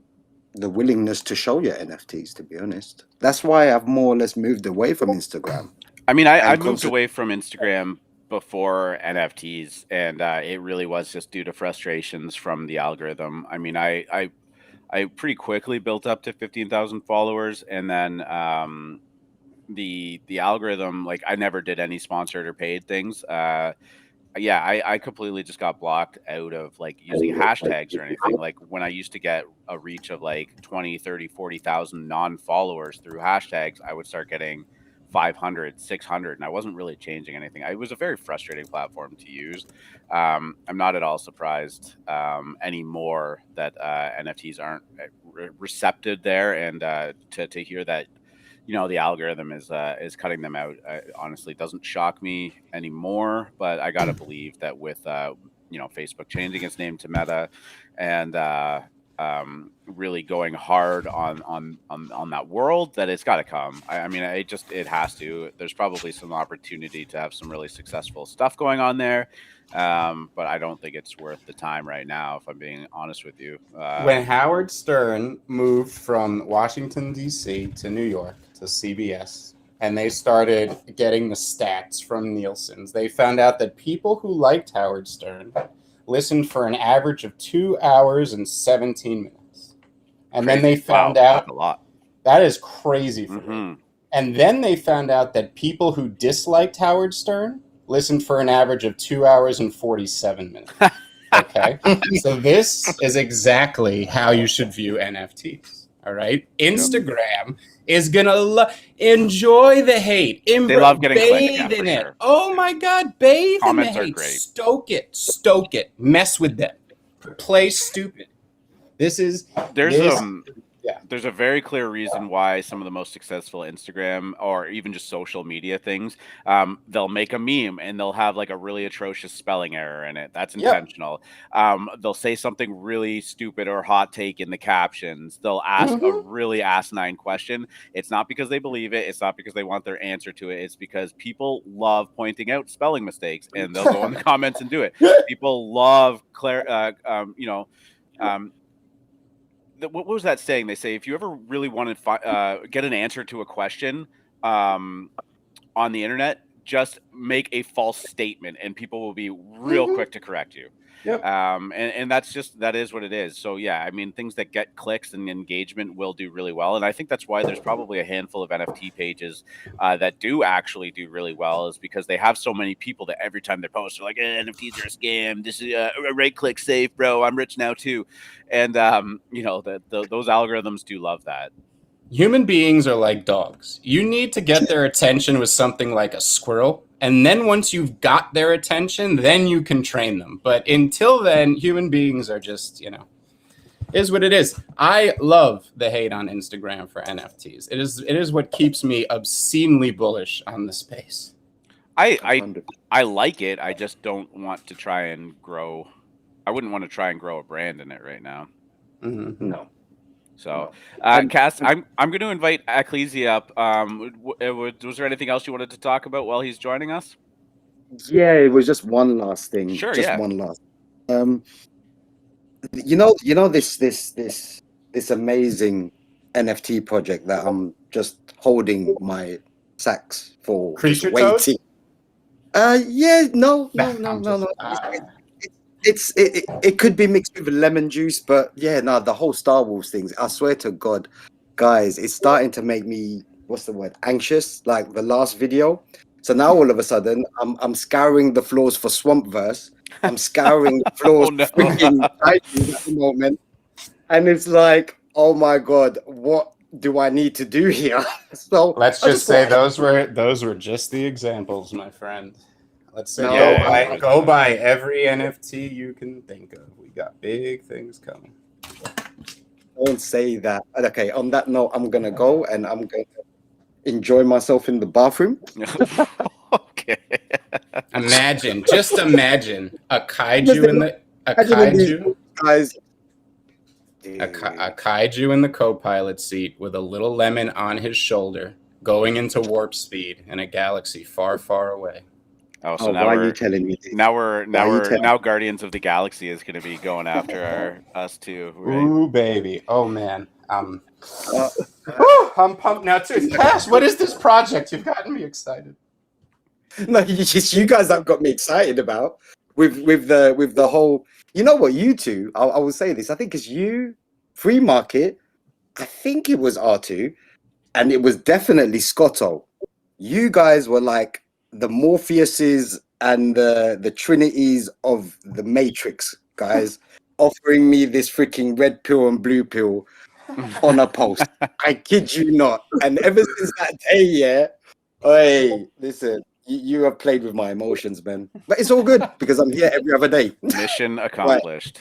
the willingness to show your NFTs, to be honest. That's why I've more or less moved away from Instagram I mean, I and moved concentrated. away from Instagram before NFTs, and it really was just due to frustrations from the algorithm. I mean, I pretty quickly built up to 15,000 followers, and then the algorithm, like, I never did any sponsored or paid things. Yeah, I completely just got blocked out of like using hashtags or anything. Like when I used to get a reach of like 20, 30, 40,000 non-followers through hashtags, I would start getting 500, 600, and I wasn't really changing anything. It was a very frustrating platform to use. I'm not at all surprised anymore that NFTs aren't receptive there, and to hear that, you know, the algorithm is cutting them out, honestly doesn't shock me anymore. But I gotta believe that with you know, Facebook changing its name to Meta, and really going hard on that world, that it's got to come. I mean, it has to. There's probably some opportunity to have some really successful stuff going on there, but I don't think it's worth the time right now, if I'm being honest with you. When Howard Stern moved from Washington, D.C. to New York to CBS, and they started getting the stats from Nielsen's, they found out that people who liked Howard Stern listened for an average of 2 hours and 17 minutes. And then they found out a lot. That is crazy for me. And then they found out that people who disliked Howard Stern listened for an average of 2 hours and 47 minutes. Okay. So this is exactly how you should view NFTs. All right. Instagram is gonna enjoy the hate. They love getting bathe in it. Sure. Oh my God, bathe Comments in the are hate. great. Stoke it. Mess with them. Play stupid. There's a very clear reason why some of the most successful Instagram or even just social media things, they'll make a meme and they'll have like a really atrocious spelling error in it. That's intentional. They'll say something really stupid or hot take in the captions. They'll ask a really asinine question. It's not because they believe it. It's not because they want their answer to it. It's because people love pointing out spelling mistakes, and they'll go in the comments and do it. People love what was that saying? They say, if you ever really want to get an answer to a question on the internet, just make a false statement and people will be real quick to correct you. Yep. And that is what it is. So yeah, I mean, things that get clicks and engagement will do really well. And I think that's why there's probably a handful of NFT pages that do actually do really well, is because they have so many people that every time they post, they're like, NFTs are a scam. This is a right click safe, bro. I'm rich now too. And you know, those algorithms do love that. Human beings are like dogs. You need to get their attention with something like a squirrel. And then once you've got their attention, then you can train them. But until then, human beings are just, you know, is what it is. I love the hate on Instagram for NFTs. It is what keeps me obscenely bullish on the space. I like it. I just don't want to try and grow. I wouldn't want to try and grow a brand in it right now. No. So, Cass, I'm going to invite Ecclesia up. Was there anything else you wanted to talk about while he's joining us? Yeah, it was just one last thing. Sure, one last. You know this amazing NFT project that I'm just holding my sacks for, Creature just waiting. Yeah, no. It could be mixed with lemon juice, but yeah, no, the whole Star Wars things, I swear to God, guys, it's starting to make me, what's the word, anxious, like the last video. So now all of a sudden, I'm scouring the floors for Swampverse. I'm scouring the floors for freaking Titans at the moment. And it's like, oh my God, what do I need to do here? So let's just say those were just the examples, my friend. Let's say go buy every NFT you can think of. We got big things coming. Don't say that. Okay, on that note, I'm going to go and I'm going to enjoy myself in the bathroom. Okay. Just imagine a kaiju a kaiju in the co-pilot seat with a little lemon on his shoulder going into warp speed in a galaxy far, far away. So now why are you telling me this? Now Guardians of the Galaxy is going to be going after us too. Right? Ooh, baby. Oh man. I'm pumped now too. Cass, what is this project? You've gotten me excited. No, you guys have got me excited about with the whole. You know what, you two? I will say this. I think it's you, FreeMrkt. I think it was R2, and it was definitely Scotto. You guys were like the Morpheuses and the Trinities of the Matrix, guys, offering me this freaking red pill and blue pill on a post. I kid you not. And ever since that day, yeah, Hey, listen, you have played with my emotions, man. But it's all good because I'm here every other day. Mission accomplished.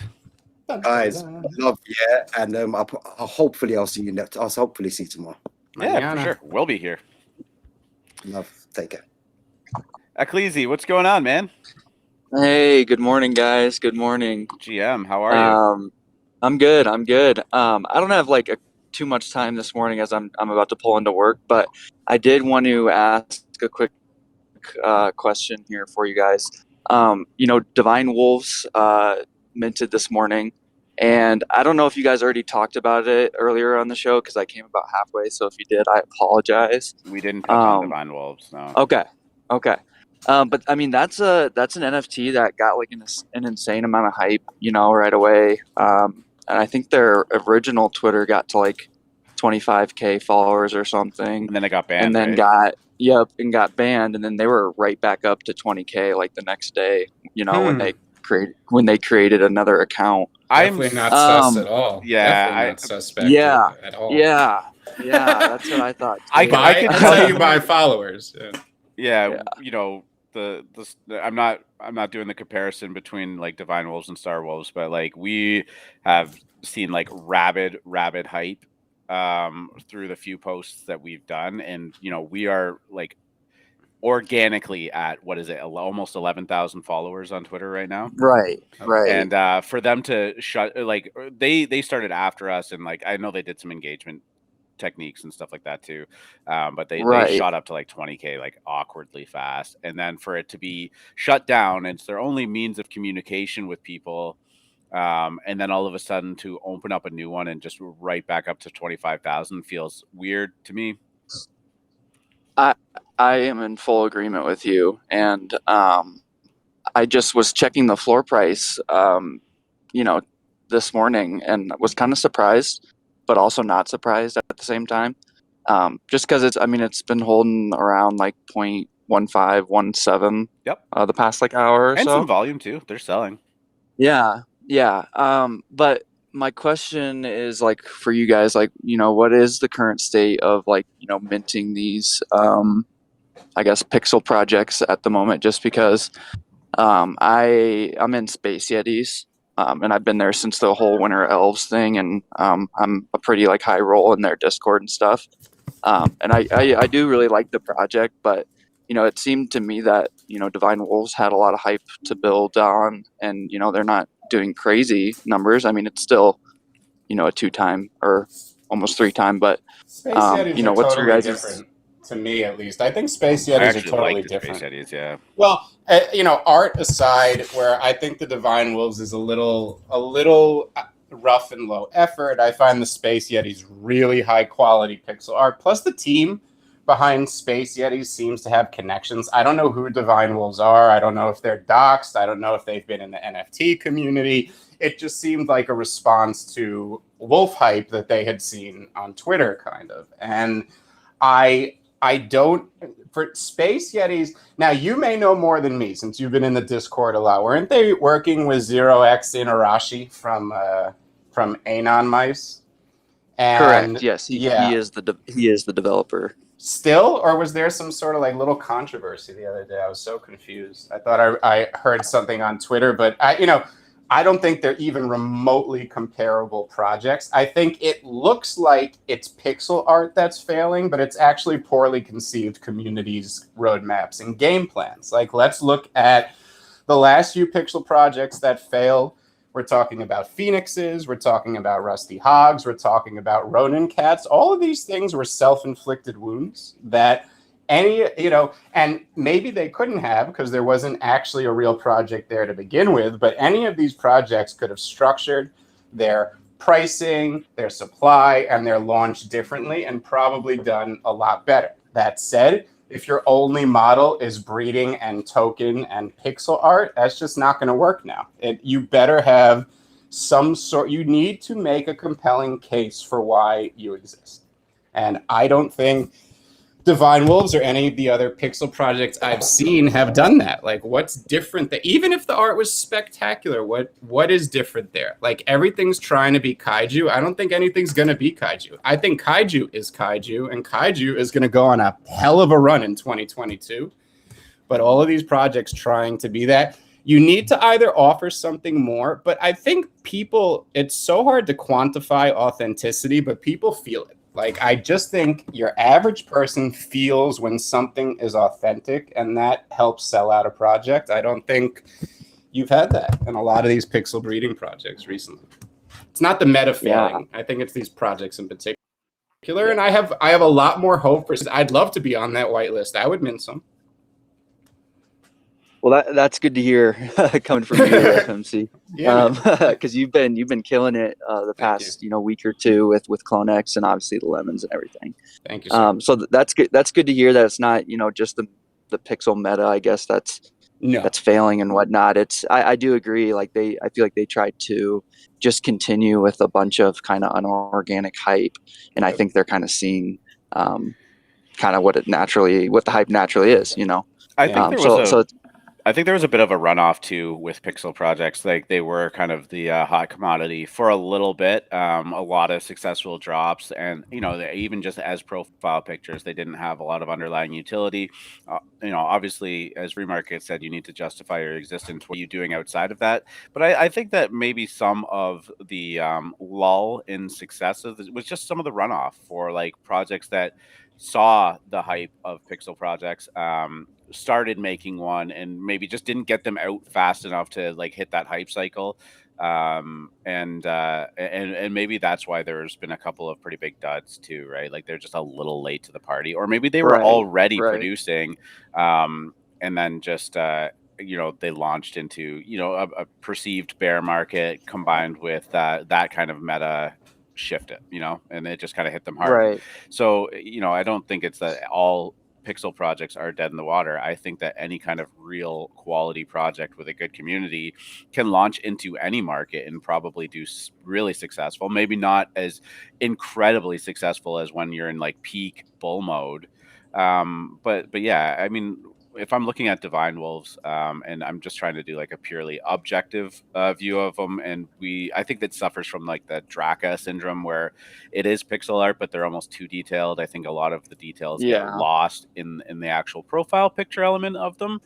Guys, love, yeah. And hopefully I'll see you next. I'll hopefully see you tomorrow. Yeah, Mañana. for sure. We'll be here. Love, take care. Ecclesi, what's going on, man? Hey, good morning, guys. Good morning. GM, how are you? I'm good. I'm good. I don't have like too much time this morning as I'm about to pull into work, but I did want to ask a quick question here for you guys. Divine Wolves minted this morning, and I don't know if you guys already talked about it earlier on the show because I came about halfway. So if you did, I apologize. We didn't touch on Divine Wolves, no. Okay. But I mean, that's an NFT that got like an insane amount of hype, right away. And I think their original Twitter got to like 25K followers or something. And then it got banned. And then right? got banned. And then they were right back up to 20K like the next day, when they created another account. Definitely not sus at all. Yeah, Definitely not suspect at all. Yeah, that's what I thought. I can tell you by followers. Yeah. I'm not doing the comparison between like Divine Wolves and Star Wolves, but like we have seen like rabid hype through the few posts that we've done, and we are like organically at what is it, almost 11,000 followers on Twitter right now. Right. And for them to shut, like they started after us, and like I know they did some engagement techniques and stuff like that too, but they shot up to like 20K like awkwardly fast, and then for it to be shut down, it's their only means of communication with people, and then all of a sudden to open up a new one and just right back up to 25,000 feels weird to me. I am in full agreement with you, and I just was checking the floor price this morning and was kind of surprised but also not surprised at the same time. Just because it's been holding around like 0.15, 17 the past like hour or and so. Some volume too. They're selling. Yeah. But my question is like for you guys, like, what is the current state of like, minting these, I guess, pixel projects at the moment, just because I'm in Space Yetis. And I've been there since the whole Winter Elves thing, and I'm a pretty like high role in their Discord and stuff. And I do really like the project, but it seemed to me that Divine Wolves had a lot of hype to build on, and they're not doing crazy numbers. I mean, it's still a 2-time or almost 3-time, but Space Yetis are what's totally your guys' different to me, at least. I think Space Yetis are totally different. Space Yetis, yeah. Well, art aside, where I think the Divine Wolves is a little rough and low effort, I find the Space Yetis really high quality pixel art. Plus, the team behind Space Yetis seems to have connections. I don't know who Divine Wolves are. I don't know if they're doxxed. I don't know if they've been in the NFT community. It just seemed like a response to wolf hype that they had seen on Twitter, kind of. And I don't, for Space Yetis, now you may know more than me since you've been in the Discord a lot. Weren't they working with 0x Inarashi from Anon Mice? And correct. Yes, he is the developer. Still, or was there some sort of like little controversy the other day? I was so confused. I thought I heard something on Twitter, but I don't think they're even remotely comparable projects. I think it looks like it's pixel art that's failing, but it's actually poorly conceived communities, roadmaps, and game plans. Like, let's look at the last few pixel projects that failed. We're talking about Phoenixes. We're talking about Rusty Hogs. We're talking about Ronin Cats. All of these things were self-inflicted wounds that and maybe they couldn't have because there wasn't actually a real project there to begin with, but any of these projects could have structured their pricing, their supply, and their launch differently and probably done a lot better. That said, if your only model is breeding and token and pixel art, that's just not going to work now. You better have you need to make a compelling case for why you exist. And I don't think Divine Wolves or any of the other pixel projects I've seen have done that. Like, what's different? That even if the art was spectacular, what is different there? Like, everything's trying to be kaiju. I don't think anything's gonna be kaiju. I think kaiju is kaiju, and kaiju is gonna go on a hell of a run in 2022. But all of these projects trying to be that, you need to either offer something more. But I think people, it's so hard to quantify authenticity, but people feel it. Like, I just think your average person feels when something is authentic, and that helps sell out a project. I don't think you've had that in a lot of these pixel breeding projects recently. It's not the meta failing. I think it's these projects in particular. And I have a lot more hope for. I'd love to be on that whitelist. I would mint some. Well, that's good to hear coming from you, FMC. Yeah, because you've been killing it the past week or two with Clone X and obviously the lemons and everything. Thank you. Sir. So that's good. That's good to hear that it's not just the pixel meta. I guess that's failing and whatnot. I do agree. Like I feel like they tried to just continue with a bunch of kind of unorganic hype, and I think they're kind of seeing kind of what the hype naturally is. I think there was a bit of a runoff too with pixel projects. Like they were kind of the hot commodity for a little bit. A lot of successful drops, and even just as profile pictures, they didn't have a lot of underlying utility. Obviously, as FreeMrkt said, you need to justify your existence. What are you doing outside of that? But I think that maybe some of the lull in success was just some of the runoff for like projects that saw the hype of pixel projects, started making one, and maybe just didn't get them out fast enough to like hit that hype cycle, and maybe that's why there's been a couple of pretty big duds too, right? Like they're just a little late to the party, or maybe they were already producing, and then just they launched into a perceived bear market combined with that kind of meta shift it, and it just kind of hit them hard. Right. So, I don't think it's that all pixel projects are dead in the water. I think that any kind of real quality project with a good community can launch into any market and probably do really successful. Maybe not as incredibly successful as when you're in like peak bull mode. But yeah, I mean, if I'm looking at Divine Wolves, and I'm just trying to do like a purely objective view of them, and I think that suffers from like the Draka syndrome where it is pixel art, but they're almost too detailed. I think a lot of the details get lost in the actual profile picture element of them,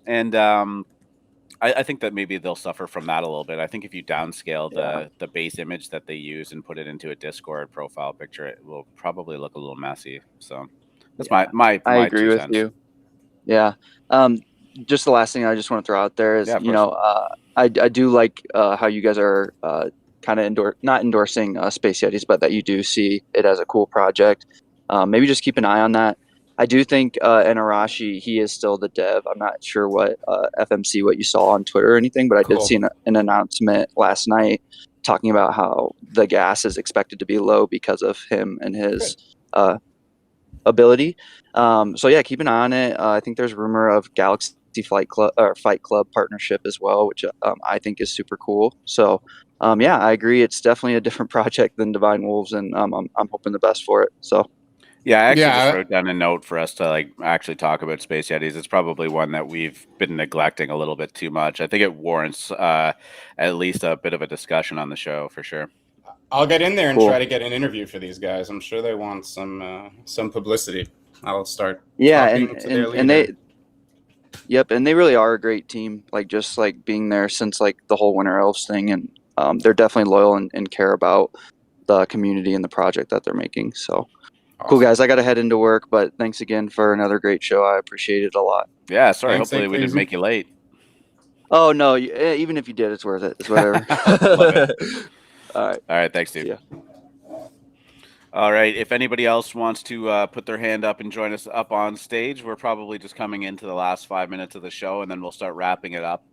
and I think that maybe they'll suffer from that a little bit. I think if you downscale the base image that they use and put it into a Discord profile picture, it will probably look a little messy. So that's my I agree with you. Yeah. Just the last thing I just want to throw out there is, I do like how you guys are kind of not endorsing Space Yetis, but that you do see it as a cool project. Maybe just keep an eye on that. I do think Enarashi, he is still the dev. I'm not sure what FMC, what you saw on Twitter or anything, but I did see an announcement last night talking about how the gas is expected to be low because of him and his ability. So yeah, keep an eye on it. I think there's rumor of Galaxy Fight Club partnership as well, which I think is super cool. So yeah, I agree. It's definitely a different project than Divine Wolves, and I'm hoping the best for it. So yeah, I actually just wrote down a note for us to like actually talk about Space Yetis. It's probably one that we've been neglecting a little bit too much. I think it warrants at least a bit of a discussion on the show for sure. I'll get in there and try to get an interview for these guys. I'm sure they want some publicity. I'll start talking to their leader. And they really are a great team. Like just like being there since like the whole Winter Elves thing, and they're definitely loyal and care about the community and the project that they're making. So cool, guys. I got to head into work, but thanks again for another great show. I appreciate it a lot. Yeah, sorry. Hopefully we didn't make you late. Oh no, even if you did, it's worth it. It's whatever. Love it. All right. Thanks, dude. Yeah. All right. If anybody else wants to put their hand up and join us up on stage, we're probably just coming into the last 5 minutes of the show, and then we'll start wrapping it up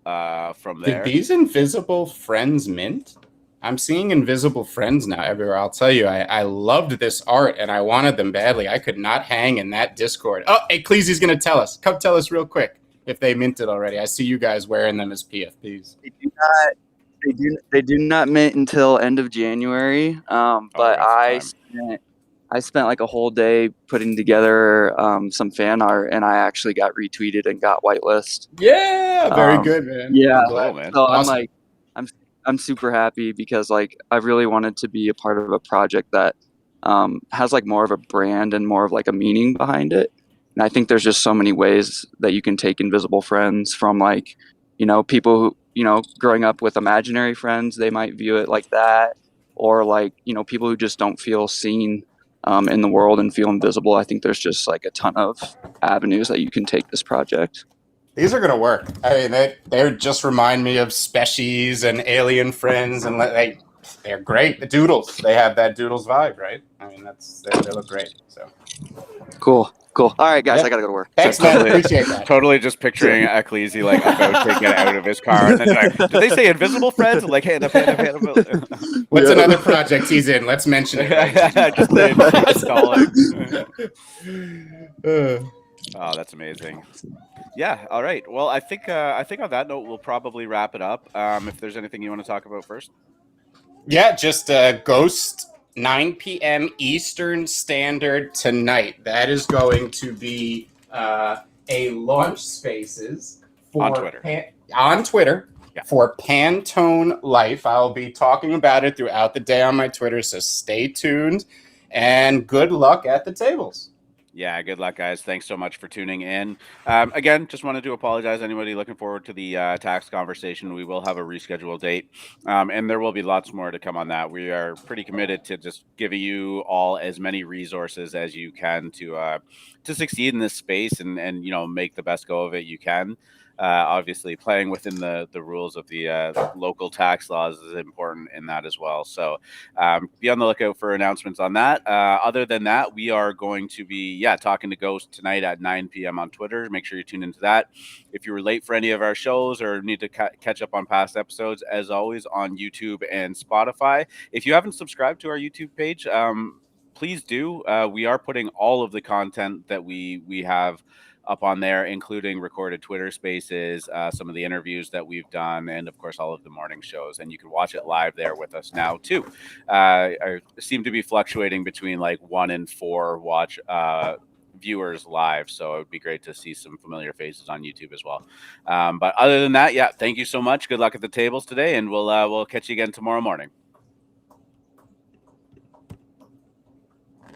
from there. Did these invisible friends mint? I'm seeing invisible friends now everywhere. I'll tell you, I loved this art, and I wanted them badly. I could not hang in that Discord. Oh, Ecclesia's going to tell us. Come tell us real quick if they minted already. I see you guys wearing them as PFPs. They do not mint until end of January. But I I spent like a whole day putting together some fan art, and I actually got retweeted and got whitelist. Yeah, very good, man. Yeah, cool, man. so Awesome. I'm super happy because like I really wanted to be a part of a project that has like more of a brand and more of like a meaning behind it. And I think there's just so many ways that you can take invisible friends from like, people who, growing up with imaginary friends, they might view it like that, or like, people who just don't feel seen in the world and feel invisible. I think there's just like a ton of avenues that you can take this project. These are gonna work. I mean, they just remind me of Species and Alien Friends, and they're great. The Doodles, they have that Doodles vibe, right? I mean, they look great. So Cool. All right, guys, Yeah. I gotta go to work. Thanks, man. Appreciate that. Totally just picturing Ecclesi like about to get out of his car. And then like, did they say invisible friends? Like, hand up. What's another project he's in? Let's mention it. Right? Just install it. Oh, that's amazing. Yeah. All right. Well, I think on that note, we'll probably wrap it up. If there's anything you want to talk about first. Yeah, just Ghost 9 p.m. Eastern Standard tonight. That is going to be a launch spaces for on Twitter. Yeah. For Pantone Life. I'll be talking about it throughout the day on my Twitter, so stay tuned and good luck at the tables. Yeah, good luck, guys. Thanks so much for tuning in. Again, just wanted to apologize. Anybody looking forward to the tax conversation, we will have a rescheduled date, and there will be lots more to come on that. We are pretty committed to just giving you all as many resources as you can to succeed in this space and make the best go of it you can. Obviously, playing within the rules of the local tax laws is important in that as well. So be on the lookout for announcements on that. Other than that, we are going to be talking to Ghost tonight at 9 p.m. on Twitter. Make sure you tune into that. If you were late for any of our shows or need to catch up on past episodes, as always, on YouTube and Spotify. If you haven't subscribed to our YouTube page, please do. We are putting all of the content that we have up on there, including recorded Twitter spaces, some of the interviews that we've done, and of course all of the morning shows. And you can watch it live there with us now too. I seem to be fluctuating between like 1 and 4 viewers live, so it would be great to see some familiar faces on YouTube as well. But other than that, thank you so much. Good luck at the tables today, and we'll catch you again tomorrow morning.